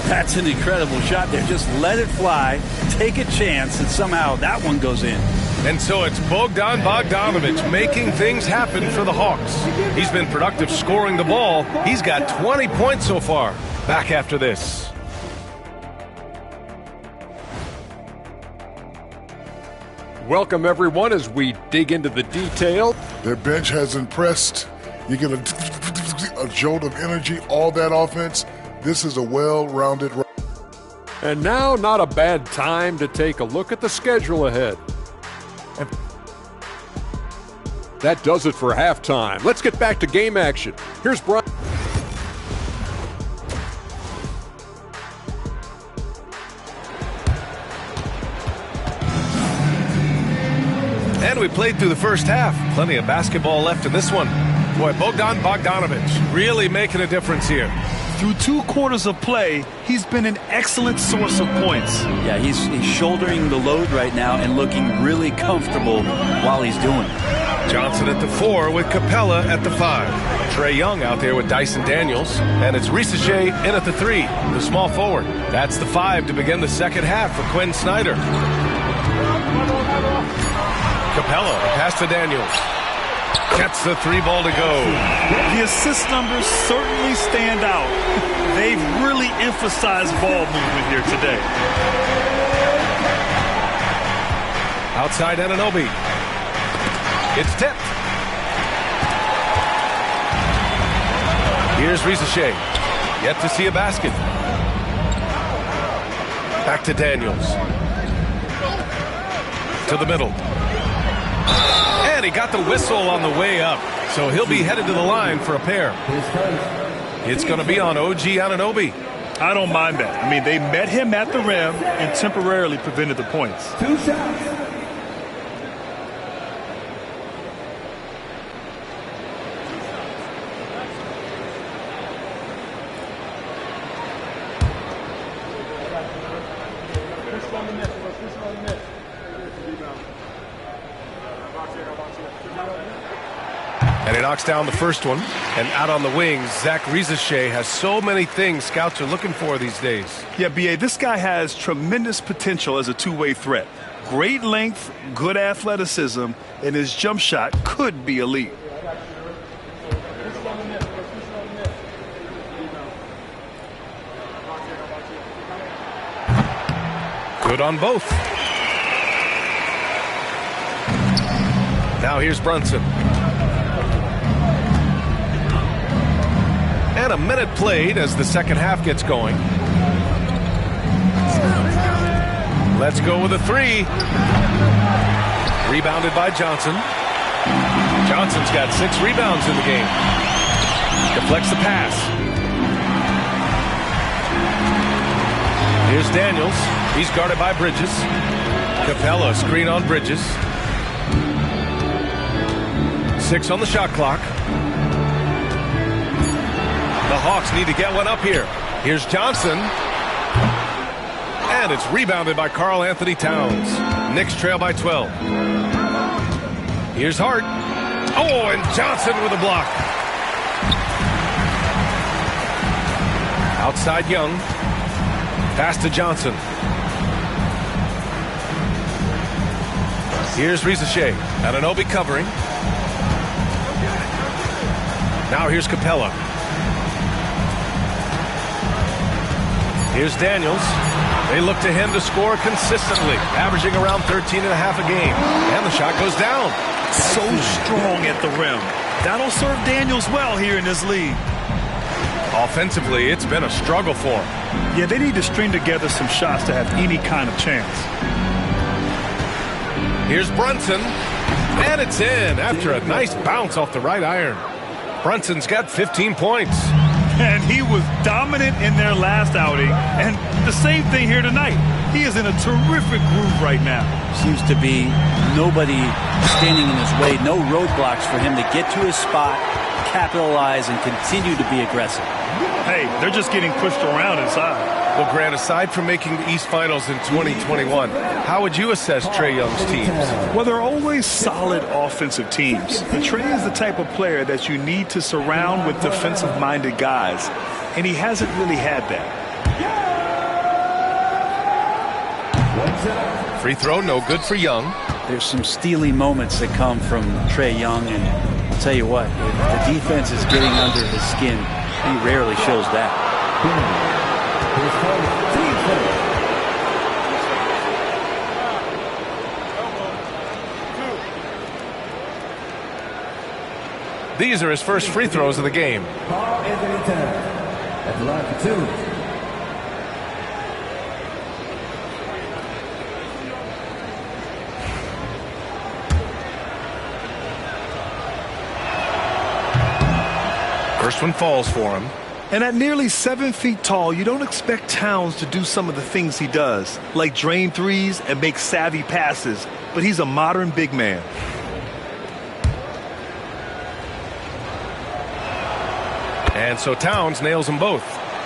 That's an incredible shot there. Just let it fly, take a chance, and somehow that one goes in. And so it's Bogdan Bogdanović making things happen for the Hawks. He's been productive scoring the ball. He's got 20 points so far. Back after this. Welcome, everyone, as we dig into the detail. Their bench has impressed. You get a jolt of energy, all that offense. This is a well-rounded. And now, not a bad time to take a look at the schedule ahead. And that does it for halftime. Let's get back to game action. Here's Brian. And we played through the first half. Plenty of basketball left in this one. Boy, Bogdan Bogdanović really making a difference here. Through 2 quarters of play, he's been an excellent source of points. Yeah, he's shouldering the load right now and looking really comfortable while he's doing it. Johnson at the 4 with Capella at the 5. Trae Young out there with Dyson Daniels. And it's Risacher in at the 3, the small forward. That's the 5 to begin the second half for Quinn Snyder. Capella, the pass to Daniels. Gets the 3 ball to go. The assist numbers certainly stand out. They've really emphasized ball movement here today. Outside Anunoby. It's tipped. Here's Risacher. Yet to see a basket. Back to Daniels. To the middle. And he got the whistle on the way up. So he'll be headed to the line for a pair. It's going to be on OG Anunoby. I don't mind that. I mean, they met him at the rim and temporarily prevented the points. 2 shots. And he knocks down the first one. And out on the wings, Zach Risacher has so many things scouts are looking for these days. Yeah, B.A., this guy has tremendous potential as a two-way threat. Great length, good athleticism, and his jump shot could be elite. Good on both. Now here's Brunson. And a minute played as the second half gets going. Let's go with a three. Rebounded by Johnson. Johnson's got 6 rebounds in the game. Deflects the pass. Here's Daniels. He's guarded by Bridges. Capella screen on Bridges. 6 on the shot clock. The Hawks need to get one up here. Here's Johnson. And it's rebounded by Karl Anthony Towns. Knicks trail by 12. Here's Hart. Oh, and Johnson with a block. Outside Young. Pass to Johnson. Here's Rizachet. Anunoby covering. Now here's Capella. Here's Daniels. They look to him to score consistently, averaging around 13.5 a game. And the shot goes down. So strong at the rim. That'll serve Daniels well here in this league. Offensively, it's been a struggle for him. Yeah, they need to string together some shots to have any kind of chance. Here's Brunson. And it's in after a nice bounce off the right iron. Brunson's got 15 points. And he was dominant in their last outing. And the same thing here tonight. He is in a terrific groove right now. Seems to be nobody standing in his way. No roadblocks for him to get to his spot, capitalize, and continue to be aggressive. Hey, they're just getting pushed around inside. Well, Grant, aside from making the East Finals in 2021, how would you assess Trae Young's teams? Well, they're always solid offensive teams. And Trae is the type of player that you need to surround with defensive-minded guys. And he hasn't really had that. Free throw, no good for Young. There's some steely moments that come from Trae Young, and I'll tell you what, if the defense is getting under his skin, he rarely shows that. These are his first free throws of the game. Karl Anthony Towns at the line for 2. First one falls for him. And at nearly 7 feet tall, you don't expect Towns to do some of the things he does, like drain threes and make savvy passes. But he's a modern big man. And so Towns nails them both.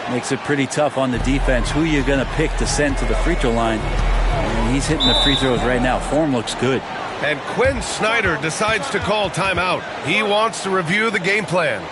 Makes it pretty tough on the defense. Who you're going to pick to send to the free throw line. And he's hitting the free throws right now. Form looks good. And Quinn Snyder decides to call timeout. He wants to review the game plan.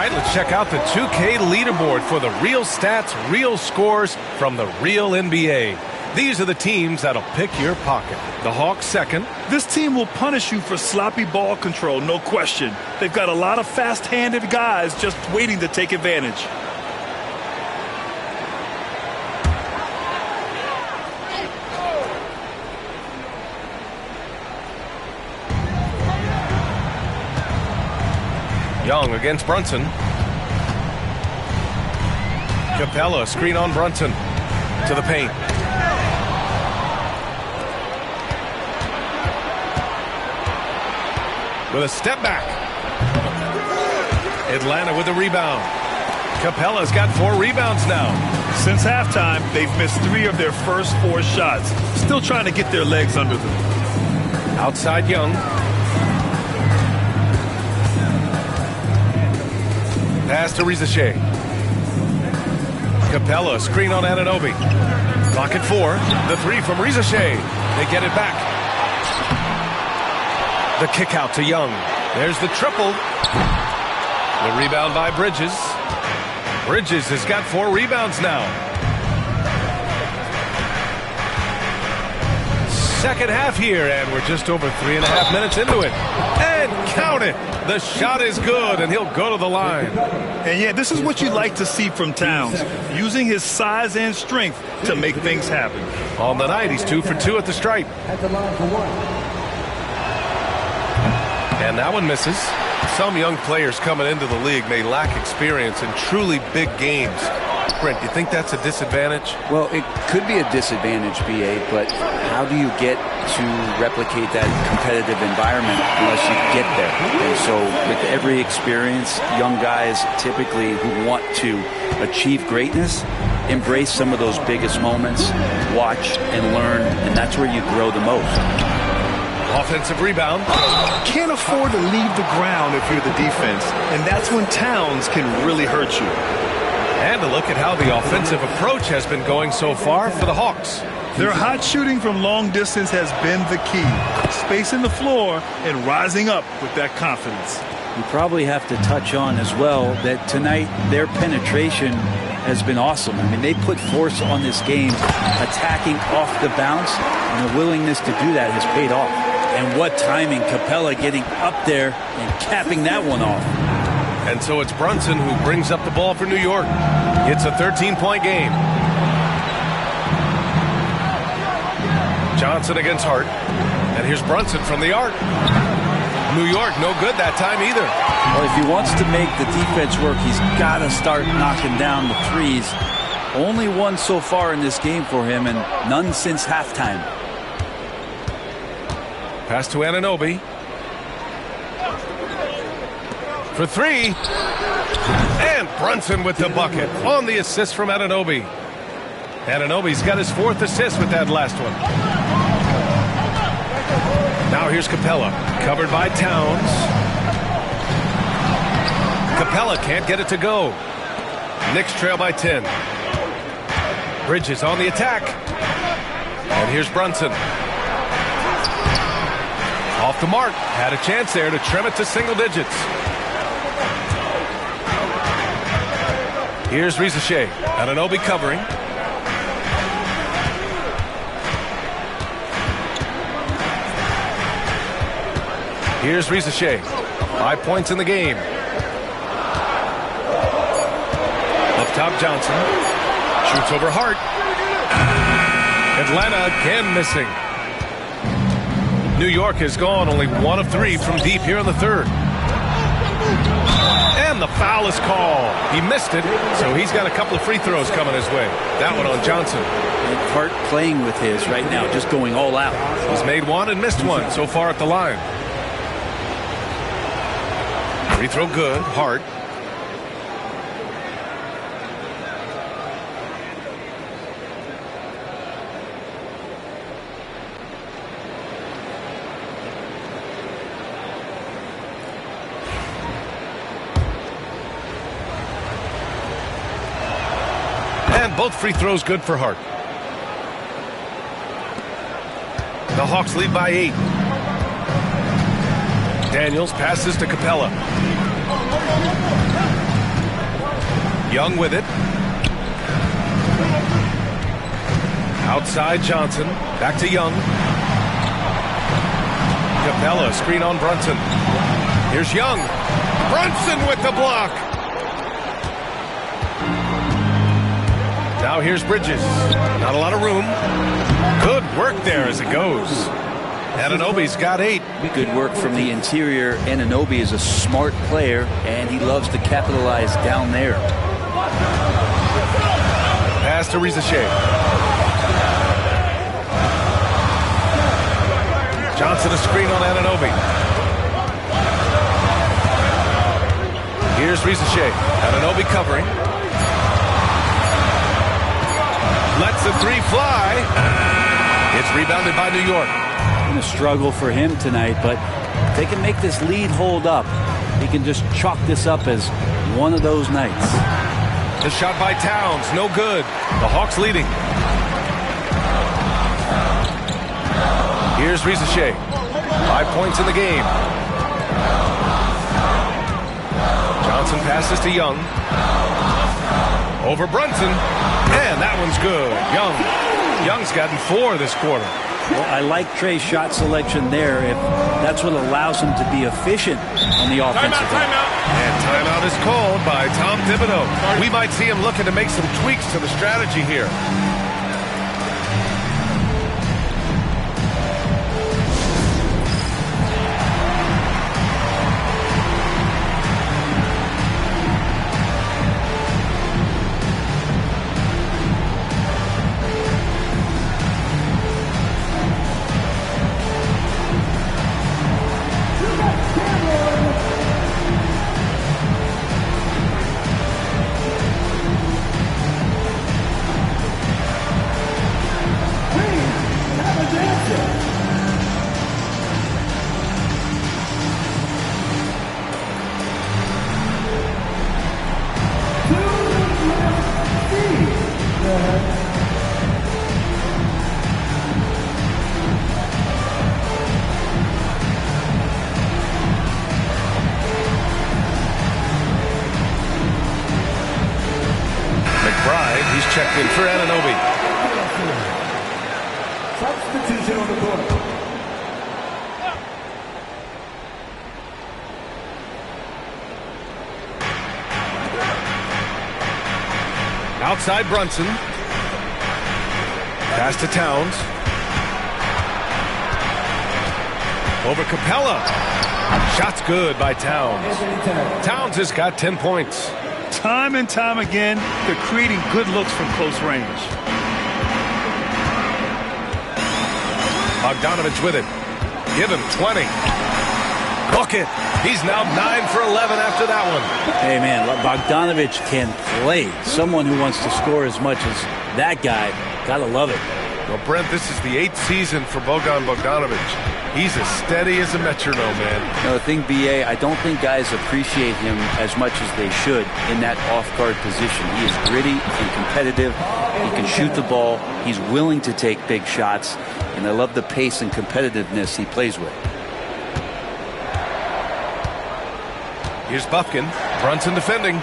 right, let's check out the 2K leaderboard for the real stats, real scores from the real NBA. These are the teams that'll pick your pocket. The Hawks second. This team will punish you for sloppy ball control, no question. They've got a lot of fast-handed guys just waiting to take advantage. Young against Brunson. Capella, screen on Brunson. To the paint. With a step back. Atlanta with the rebound. Capella's got 4 rebounds now. Since halftime, they've missed 3 of their first 4 shots. Still trying to get their legs under them. Outside Young. Pass to Riza Shea. Capella, screen on Anunoby. Clock at 4. The 3 from Riza Shea. They get it back. The kick out to Young. There's the triple. The rebound by Bridges. Bridges has got 4 rebounds now. Second half here, and we're just over 3.5 minutes into it. And count it. The shot is good, and he'll go to the line. And yeah, this is what you like to see from Towns, using his size and strength to make things happen. On the night, he's 2 for 2 at the stripe. At the line for 1. And that one misses. Some young players coming into the league may lack experience in truly big games. Brent, do you think that's a disadvantage? Well, it could be a disadvantage, B.A., but how do you get to replicate that competitive environment unless you get there? And so with every experience, young guys typically who want to achieve greatness embrace some of those biggest moments, watch and learn, and that's where you grow the most. Offensive rebound. Can't afford to leave the ground if you're the defense, and that's when Towns can really hurt you. And a look at how the offensive approach has been going so far for the Hawks. Their hot shooting from long distance has been the key. Spacing the floor and rising up with that confidence. You probably have to touch on as well that tonight their penetration has been awesome. I mean, they put force on this game, attacking off the bounce, and the willingness to do that has paid off. And what timing, Capella getting up there and capping that one off. And so it's Brunson who brings up the ball for New York. It's a 13-point game. Johnson against Hart. And here's Brunson from the arc. New York, no good that time either. Well, if he wants to make the defense work, he's got to start knocking down the threes. Only one so far in this game for him, and none since halftime. Pass to Anunoby. For 3. And Brunson with the bucket on the assist from Anunoby. Anunoby's got his 4th assist with that last one. Now here's Capella, covered by Towns. Capella can't get it to go. Knicks trail by 10. Bridges on the attack. And here's Brunson. Off the mark. Had a chance there to trim it to single digits. Here's Riza Shea. Anunoby covering. Here's Riza Shea. 5 points in the game. Up top, Johnson. Shoots over Hart. Atlanta again missing. New York has gone only 1 of 3 from deep here in the 3rd. And the foul is called. He missed it, so he's got a couple of free throws coming his way. That one on Johnson. And Hart playing with his right now, just going all out. He's made 1 and missed 1 so far at the line. Free throw good. Hart. And both free throws good for Hart. The Hawks lead by 8. Daniels passes to Capella. Young with it. Outside Johnson. Back to Young. Capella, screen on Brunson. Here's Young. Brunson with the block. Now here's Bridges. Not a lot of room. Good work there as it goes. Anunoby's got 8. Good work from the interior. Anunoby is a smart player, and he loves to capitalize down there. Pass to Rizachet. Johnson a screen on Anunoby. Here's Rizachet. Anunoby covering. Lets the 3 fly. It's rebounded by New York. A struggle for him tonight, but if they can make this lead hold up, he can just chalk this up as one of those nights. The shot by Towns, no good. The Hawks leading. Here's Rizachet. 5 points in the game. Johnson passes to Young. Over Brunson. And that one's good. Young's gotten 4 this quarter. Well, I like Trey's shot selection there if that's what allows him to be efficient on the offensive end. Timeout. And timeout is called by Tom Thibodeau. We might see him looking to make some tweaks to the strategy here. He's checked in for Anunoby. Substitution on the court. Outside Brunson. Pass to Towns. Over Capella. Shot's good by Towns. Towns has got 10 points. Time and time again, they're creating good looks from close range. Bogdanovich with it. Give him 20. Cook it. He's now 9 for 11 after that one. Hey, man, Bogdanovich can play. Someone who wants to score as much as that guy, gotta love it. Well, Brent, this is the 8th season for Bogdanovich. He's as steady as a metronome, man. You know, the thing, B.A., I don't think guys appreciate him as much as they should in that off-guard position. He is gritty and competitive. He can shoot the ball. He's willing to take big shots. And I love the pace and competitiveness he plays with. Here's Bufkin. Brunson defending.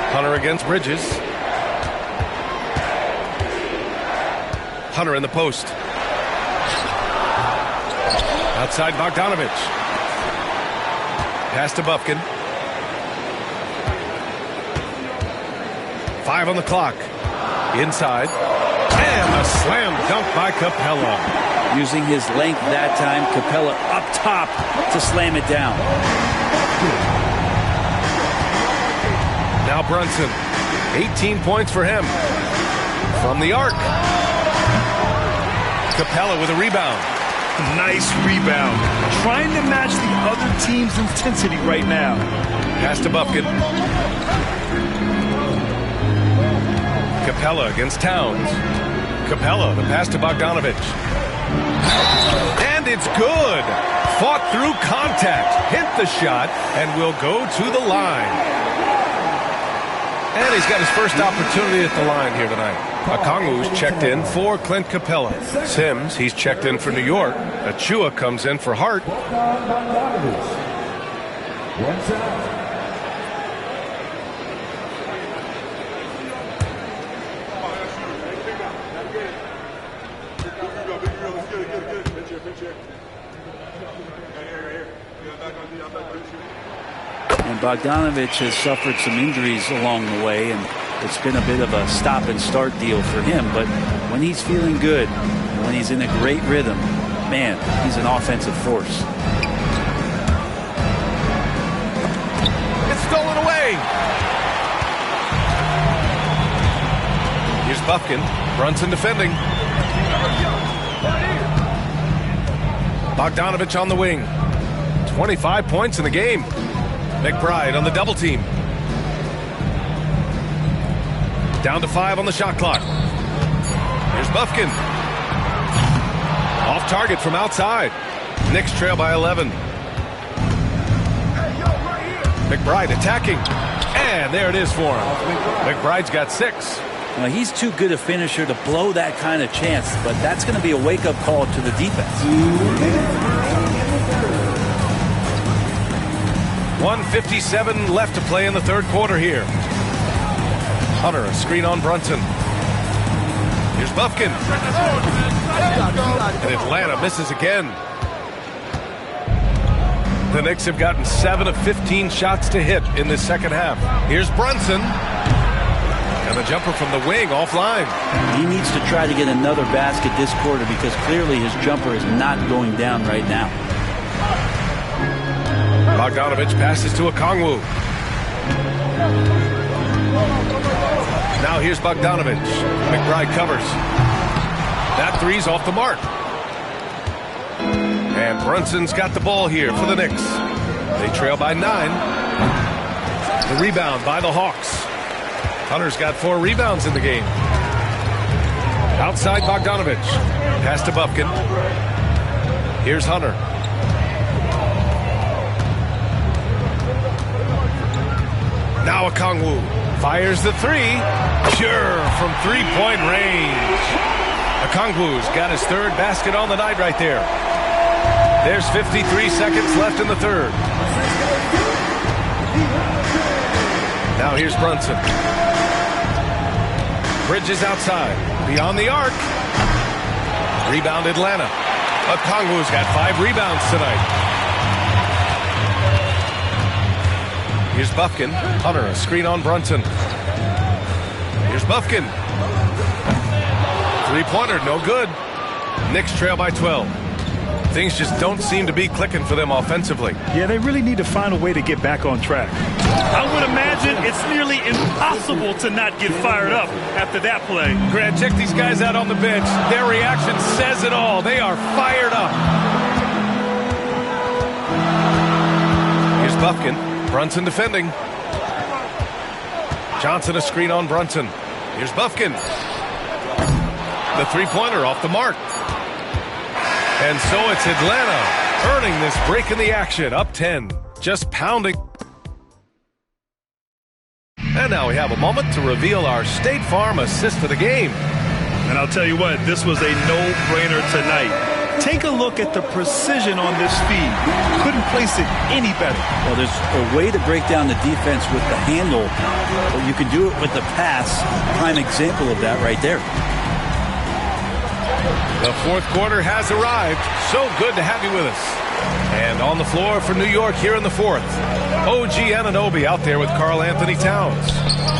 Hunter against Bridges. Hunter in the post. Outside Bogdanovich. Pass to Bufkin. 5 on the clock. Inside. And a slam dunk by Capella. Using his length that time, Capella up top to slam it down. Now Brunson. 18 points for him. From the arc. Capella with a rebound. Nice rebound. Trying to match the other team's intensity right now. Pass to Bufkin. Capella against Towns. Capella, the pass to Bogdanovich. And it's good. Fought through contact. Hit the shot and will go to the line. And he's got his first opportunity at the line here tonight. Okongwu's checked in for Clint Capella. Sims, he's checked in for New York. Achua comes in for Hart. One shot. And Bogdanovich has suffered some injuries along the way, and it's been a bit of a stop-and-start deal for him. But when he's feeling good, when he's in a great rhythm, man, he's an offensive force. It's stolen away. Here's Buffkin. Brunson defending. Bogdanovich on the wing. 25 points in the game. McBride on the double team. Down to 5 on the shot clock. Here's Buffkin. Off target from outside. Knicks trail by 11. McBride attacking. And there it is for him. McBride's got 6. Now, he's too good a finisher to blow that kind of chance, but that's going to be a wake-up call to the defense. 1:57 left to play in the third quarter here. Hunter, a screen on Brunson. Here's Buffkin. And Atlanta misses again. The Knicks have gotten 7 of 15 shots to hit in this second half. Here's Brunson. And the jumper from the wing offline. He needs to try to get another basket this quarter because clearly his jumper is not going down right now. Bogdanovich passes to Okongwu. Now here's Bogdanovich. McBride covers. That three's off the mark. And Brunson's got the ball here for the Knicks. They trail by 9. The rebound by the Hawks. Hunter's got 4 rebounds in the game. Outside Bogdanovich. Pass to Buffkin. Here's Hunter. Now Okongwu fires the 3. Pure from three-point range. Okongwu's got his 3rd basket on the night right there. There's 53 seconds left in the third. Now here's Brunson. Bridges outside. Beyond the arc. Rebound Atlanta. Okongwu's got 5 rebounds tonight. Here's Buffkin. Hunter, a screen on Brunson. Here's Buffkin. Three-pointer, no good. Knicks trail by 12. Things just don't seem to be clicking for them offensively. Yeah, they really need to find a way to get back on track. I would imagine it's nearly impossible to not get fired up after that play. Grant, check these guys out on the bench. Their reaction says it all. They are fired up. Here's Buffkin. Brunson defending. Johnson a screen on Brunson. Here's Buffkin. The three-pointer off the mark. And so it's Atlanta earning this break in the action. Up 10. Just pounding. And now we have a moment to reveal our State Farm assist of the game. And I'll tell you what, this was a no-brainer tonight. Take a look at the precision on this feed. Couldn't place it any better. Well, there's a way to break down the defense with the handle, but you can do it with the pass. Prime example of that right there. The fourth quarter has arrived. So good to have you with us. And on the floor for New York here in the fourth, OG Anunoby out there with Karl Anthony Towns.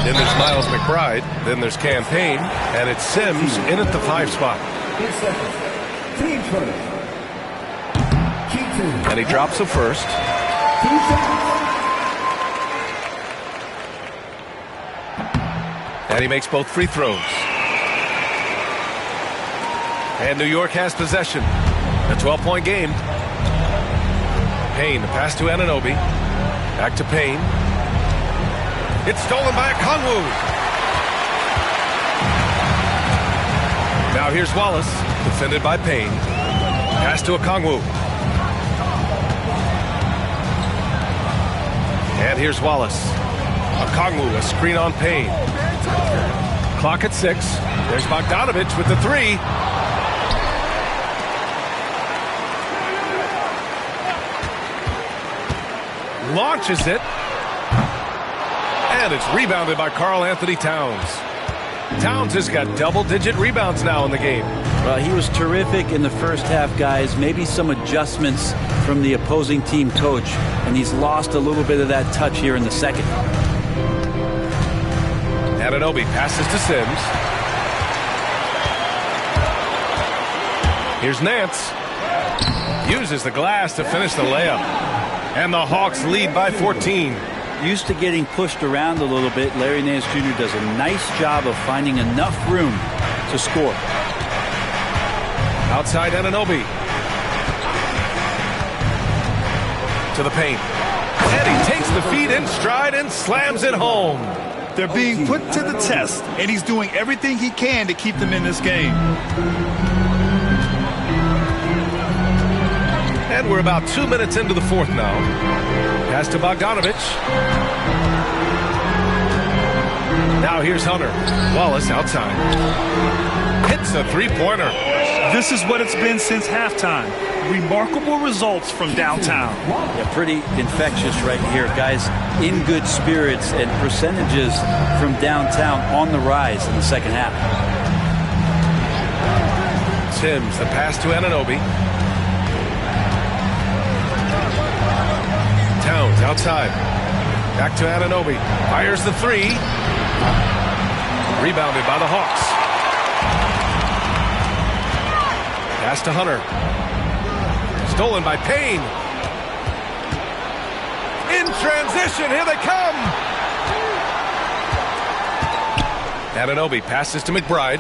Then there's Miles McBride. Then there's Campaign. And it's Sims in at the 5 spot. And he drops the first. And he makes both free throws. And New York has possession. A 12-point game. Payne, the pass to Anunoby. Back to Payne. It's stolen by Okongwu. Now here's Wallace, defended by Payne. Pass to Okongwu. And here's Wallace. Okongwu, a screen on Payne. Clock at 6. There's Bogdanovich with the 3. Launches it. And it's rebounded by Karl Anthony Towns. Towns has got double-digit rebounds now in the game. Well, he was terrific in the first half, guys. Maybe some adjustments from the opposing team coach, and he's lost a little bit of that touch here in the second. Anunoby passes to Sims. Here's Nance. Uses the glass to finish the layup. And the Hawks lead by 14. Used to getting pushed around a little bit, Larry Nance Jr. does a nice job of finding enough room to score. Outside Anunoby. To the paint. And he takes the feed in stride and slams it home. They're being put to the test, and he's doing everything he can to keep them in this game. And we're about 2 minutes into the fourth now. Pass to Bogdanovich. Now here's Hunter. Wallace outside. Hits a three-pointer. This is what it's been since halftime. Remarkable results from downtown. Yeah, pretty infectious right here, guys. In good spirits and percentages from downtown on the rise in the second half. Sims, the pass to Anunoby. Towns outside. Back to Anunoby. Fires the three. Rebounded by the Hawks. Pass to Hunter. Stolen by Payne. In transition, here they come. Anunoby passes to McBride.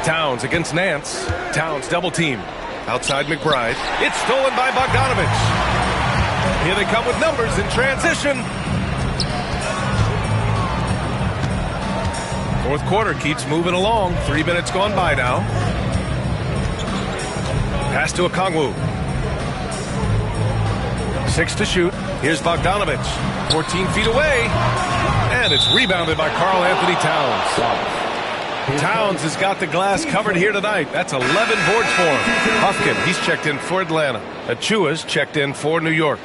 Towns against Nance. Towns double team. Outside McBride. It's stolen by Bogdanovich. Here they come with numbers in transition. Fourth quarter keeps moving along. 3 minutes gone by now. Pass to Okongwu. 6 to shoot. Here's Bogdanovich. 14 feet away. And it's rebounded by Karl Anthony Towns. Towns has got the glass covered here tonight. That's 11 boards for him. Buffkin, he's checked in for Atlanta. Achua's checked in for New York.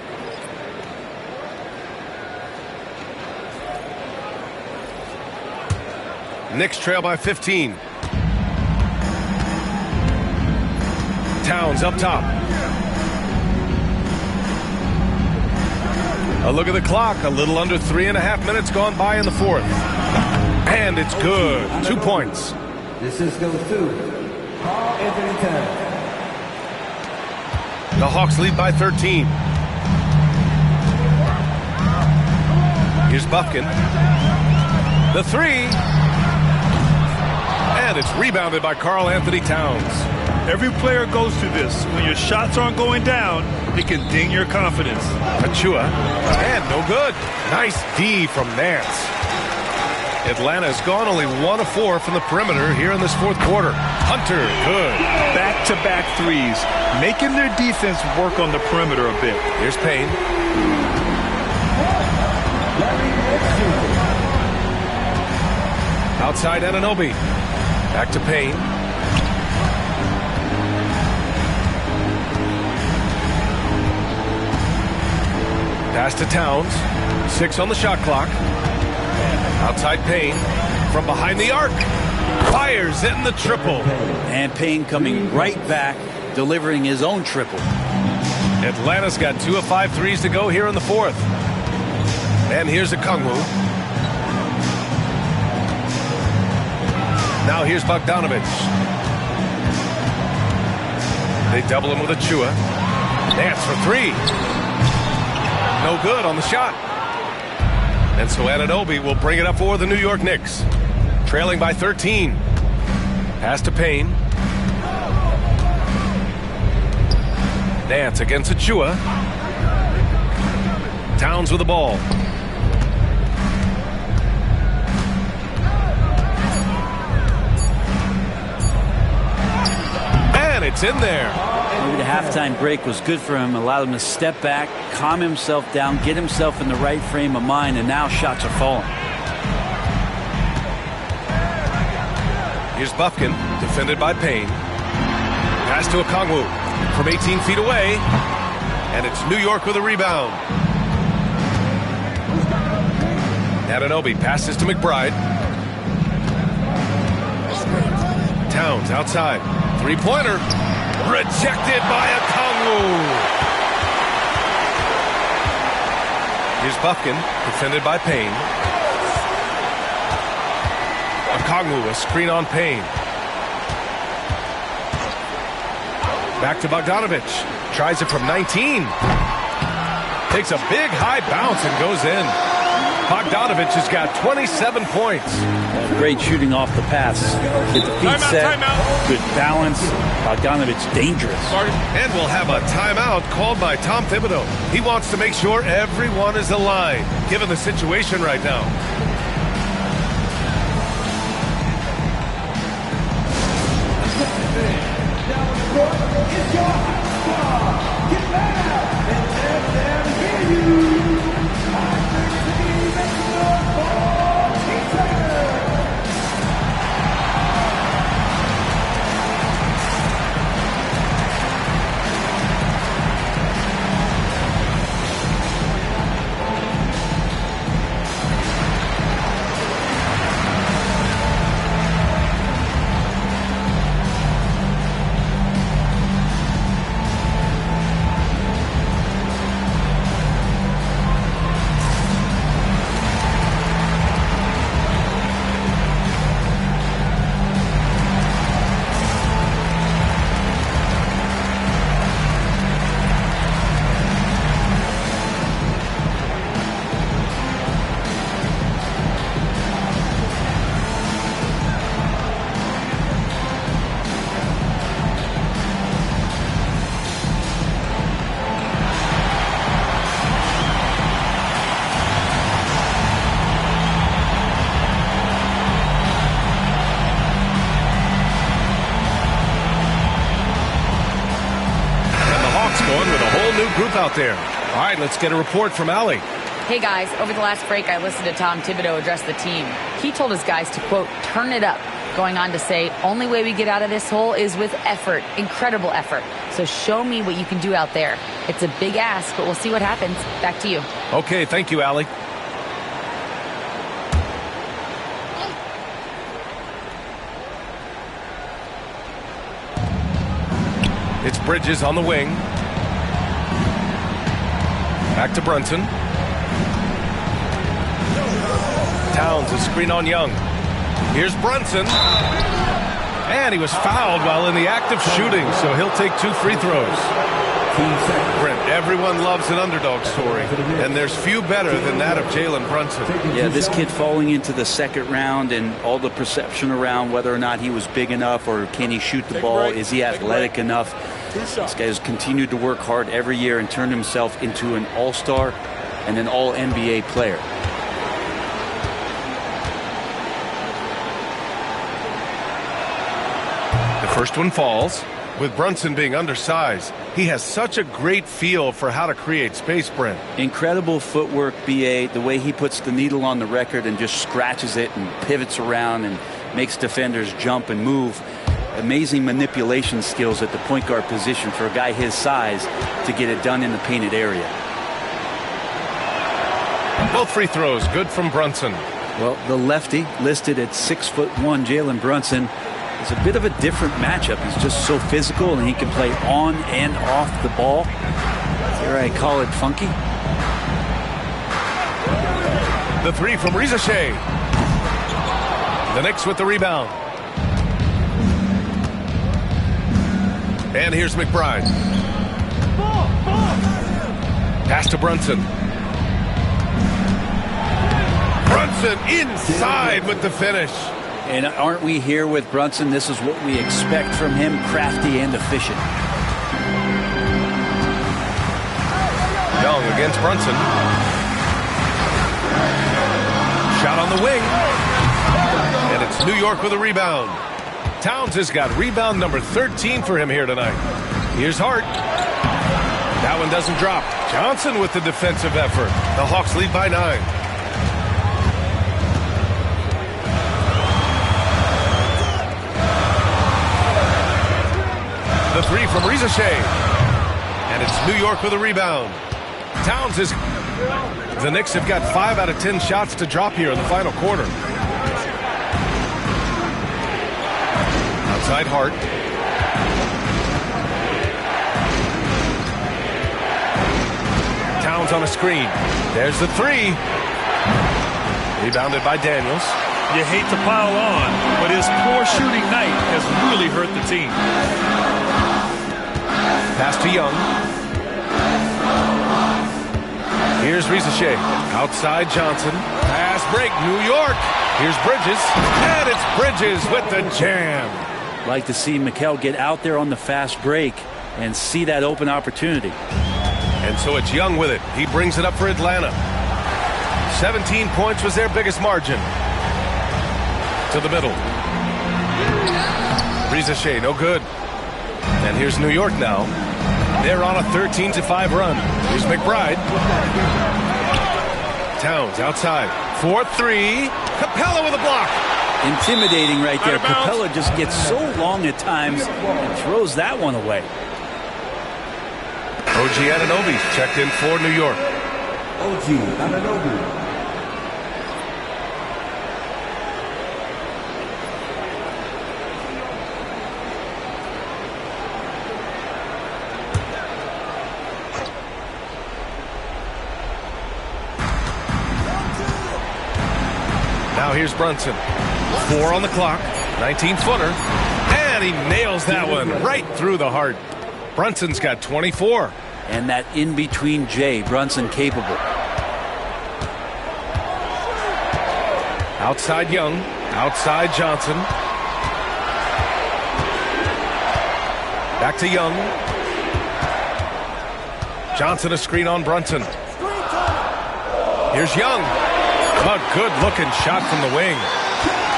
Knicks trail by 15. Towns up top. A look at the clock. A little under 3.5 minutes gone by in the fourth. And it's good. 2 points. This is goes to Karl Anthony Towns. The Hawks lead by 13. Here's Buffkin. The three. And it's rebounded by Karl Anthony Towns. Every player goes through this. When your shots aren't going down, it can ding your confidence. Achua. And no good. Nice D from Nance. Atlanta has gone only 1 of 4 from the perimeter here in this fourth quarter. Hunter, good. Back-to-back threes, making their defense work on the perimeter a bit. Here's Payne. Outside Anunoby. Back to Payne. Pass to Towns. 6 on the shot clock. Outside Payne. From behind the arc. Fires in the triple. And Payne coming right back, delivering his own triple. Atlanta's got 2 of 5 threes to go here in the fourth. And here's Okongwu. Now here's Bogdanovich. They double him with Achua. Nance for 3. No good on the shot. And so Anunoby will bring it up for the New York Knicks. Trailing by 13. Pass to Payne. Nance against Achua. Towns with the ball. And it's in there. Maybe the halftime break was good for him. Allowed him to step back, calm himself down, get himself in the right frame of mind, and now shots are falling. Here's Buffkin, defended by Payne. Pass to Okongwu from 18 feet away. And it's New York with a rebound. Anunoby passes to McBride. Towns outside. Three-pointer. Rejected by Okongwu. Here's Buffkin, defended by Payne. Okongwu, a screen on Payne. Back to Bogdanovich. Tries it from 19. Takes a big high bounce and goes in. Bogdanovich has got 27 points. Great shooting off the pass. Get the feet set. Good balance. Bogdanovich dangerous. And we'll have a timeout called by Tom Thibodeau. He wants to make sure everyone is aligned, given the situation right now. Group out there. All right, let's get a report from Allie. Hey guys, over the last break I listened to Tom Thibodeau address the team. He told his guys to, quote, turn it up, going on to say, only way we get out of this hole is with effort, incredible effort. So show me what you can do out there. It's a big ask, but we'll see what happens. Back to you. Okay, thank you, Allie. It's Bridges on the wing. Back to Brunson. Towns, a screen on Young. Here's Brunson. And he was fouled while in the act of shooting, so he'll take 2 free throws. Brent, everyone loves an underdog story, and there's few better than that of Jalen Brunson. Yeah, this kid falling into the second round and all the perception around whether or not he was big enough or can he shoot the ball, is he athletic enough? This guy has continued to work hard every year and turned himself into an all-star and an all-NBA player. The first one falls. With Brunson being undersized, he has such a great feel for how to create space, Brent. Incredible footwork, B.A. The way he puts the needle on the record and just scratches it and pivots around and makes defenders jump and move. Amazing manipulation skills at the point guard position for a guy his size to get it done in the painted area. Both free throws good from Brunson. Well, the lefty listed at 6'1", Jalen Brunson, is a bit of a different matchup. He's just so physical and he can play on and off the ball. Here I call it funky. The three from Rizachet. The Knicks with the rebound. And here's McBride. Pass to Brunson. Brunson inside with the finish. And aren't we here with Brunson? This is what we expect from him, crafty and efficient. Young against Brunson. Shot on the wing. And it's New York with a rebound. Towns has got rebound number 13 for him here tonight. Here's Hart. That one doesn't drop. Johnson with the defensive effort. The Hawks lead by 9. The three from Rizachet. And it's New York with a rebound. Towns is... The Knicks have got 5 out of 10 shots to drop here in the final quarter. Outside Hart. Towns on a screen. There's the three. Rebounded by Daniels. You hate to pile on, but his poor shooting night has really hurt the team. Pass to Young. Here's Rizachet. Outside Johnson. Pass break. New York. Here's Bridges. And it's Bridges with the jam. Like to see Mikel get out there on the fast break and see that open opportunity. And so it's Young with it. He brings it up for Atlanta. 17 points was their biggest margin. To the middle. Rizachet, no good. And here's New York now. They're on a 13-5 run. Here's McBride. Towns outside. 4-3. Capella with a block. Intimidating right there. Capella just gets so long at times and throws that one away. OG Anunoby's checked in for New York. OG Anunoby. Now here's Brunson. 4 on the clock. 19-footer. And he nails that one right through the heart. Brunson's got 24. And that in-between J, Brunson capable. Outside Young. Outside Johnson. Back to Young. Johnson a screen on Brunson. Here's Young. A good-looking shot from the wing.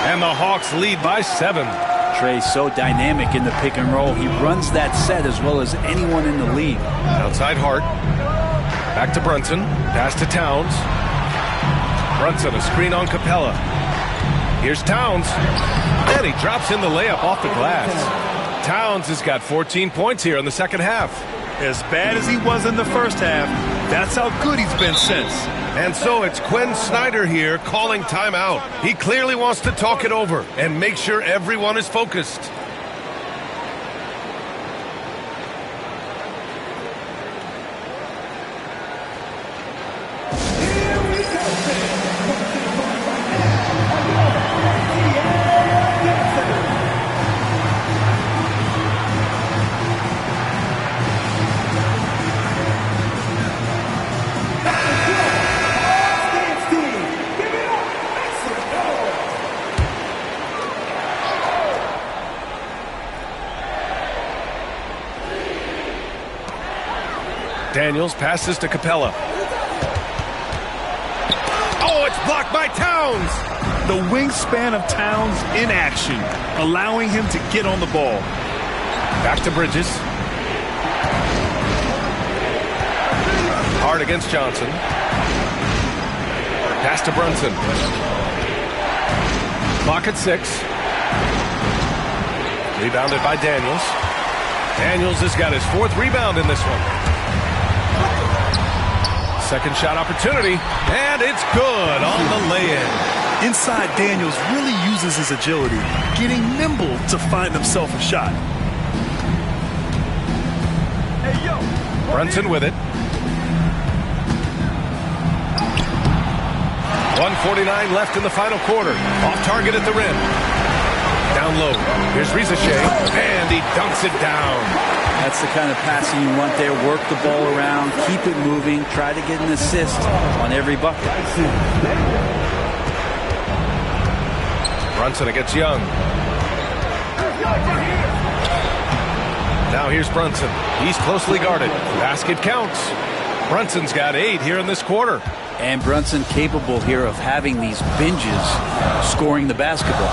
And the Hawks lead by 7. Trey so dynamic in the pick and roll. He runs that set as well as anyone in the league. Outside Hart. Back to Brunson. Pass to Towns. Brunson a screen on Capella. Here's Towns. And he drops in the layup off the glass. Towns has got 14 points here in the second half. As bad as he was in the first half, that's how good he's been since. And so it's Quinn Snyder here calling timeout. He clearly wants to talk it over and make sure everyone is focused. Daniels passes to Capella. Oh, it's blocked by Towns. The wingspan of Towns in action, allowing him to get on the ball. Back to Bridges. Hard against Johnson. Pass to Brunson. Clock at 6. Rebounded by Daniels. Daniels has got his 4th rebound in this one. Second shot opportunity, and it's good on the lay-in. Inside, Daniels really uses his agility, getting nimble to find himself a shot. Hey, yo. Brunson with it. 1:49 left in the final quarter. Off target at the rim. Down low. Here's Rizachet, and he dunks it down. That's the kind of passing you want there. Work the ball around, keep it moving, try to get an assist on every bucket. Brunson against Young. Now here's Brunson. He's closely guarded. Basket counts. Brunson's got 8 here in this quarter. And Brunson capable here of having these binges scoring the basketball.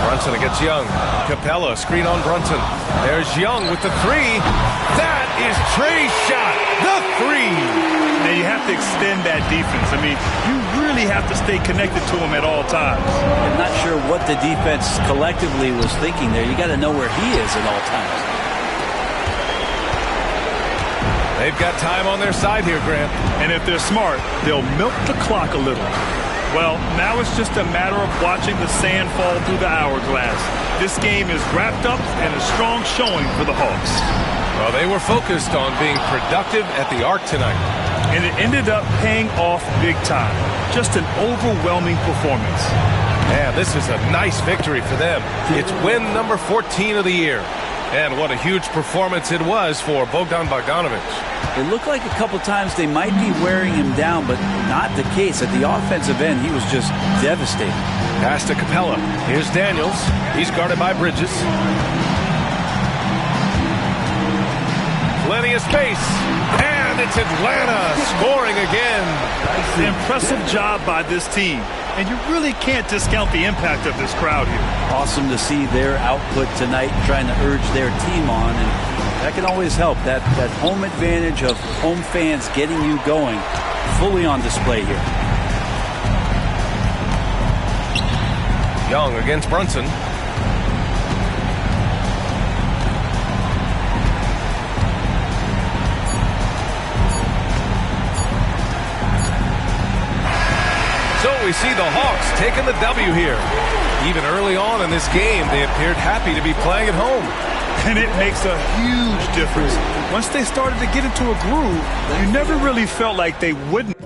Brunson against Young. Capella, screen on Brunson. There's Young with the 3. That is Trey's shot. The 3. Now you have to extend that defense. I mean, you really have to stay connected to him at all times. I'm not sure what the defense collectively was thinking there. You got to know where he is at all times. They've got time on their side here, Grant. And if they're smart, they'll milk the clock a little. Well, now it's just a matter of watching the sand fall through the hourglass. This game is wrapped up and a strong showing for the Hawks. Well, they were focused on being productive at the arc tonight. And it ended up paying off big time. Just an overwhelming performance. Man, this is a nice victory for them. It's win number 14 of the year. And what a huge performance it was for Bogdan Bogdanovic. It looked like a couple times they might be wearing him down, but not the case. At the offensive end, he was just devastating. Pass to Capella. Here's Daniels. He's guarded by Bridges. Plenty of space. And it's Atlanta scoring again. An impressive job by this team. And you really can't discount the impact of this crowd here. Awesome to see their output tonight, trying to urge their team on, and that can always help. That home advantage of home fans getting you going, fully on display here. Young against Brunson. So we see the Hawks taking the W here. Even early on in this game, they appeared happy to be playing at home. And it makes a huge difference. Once they started to get into a groove, you never really felt like they wouldn't.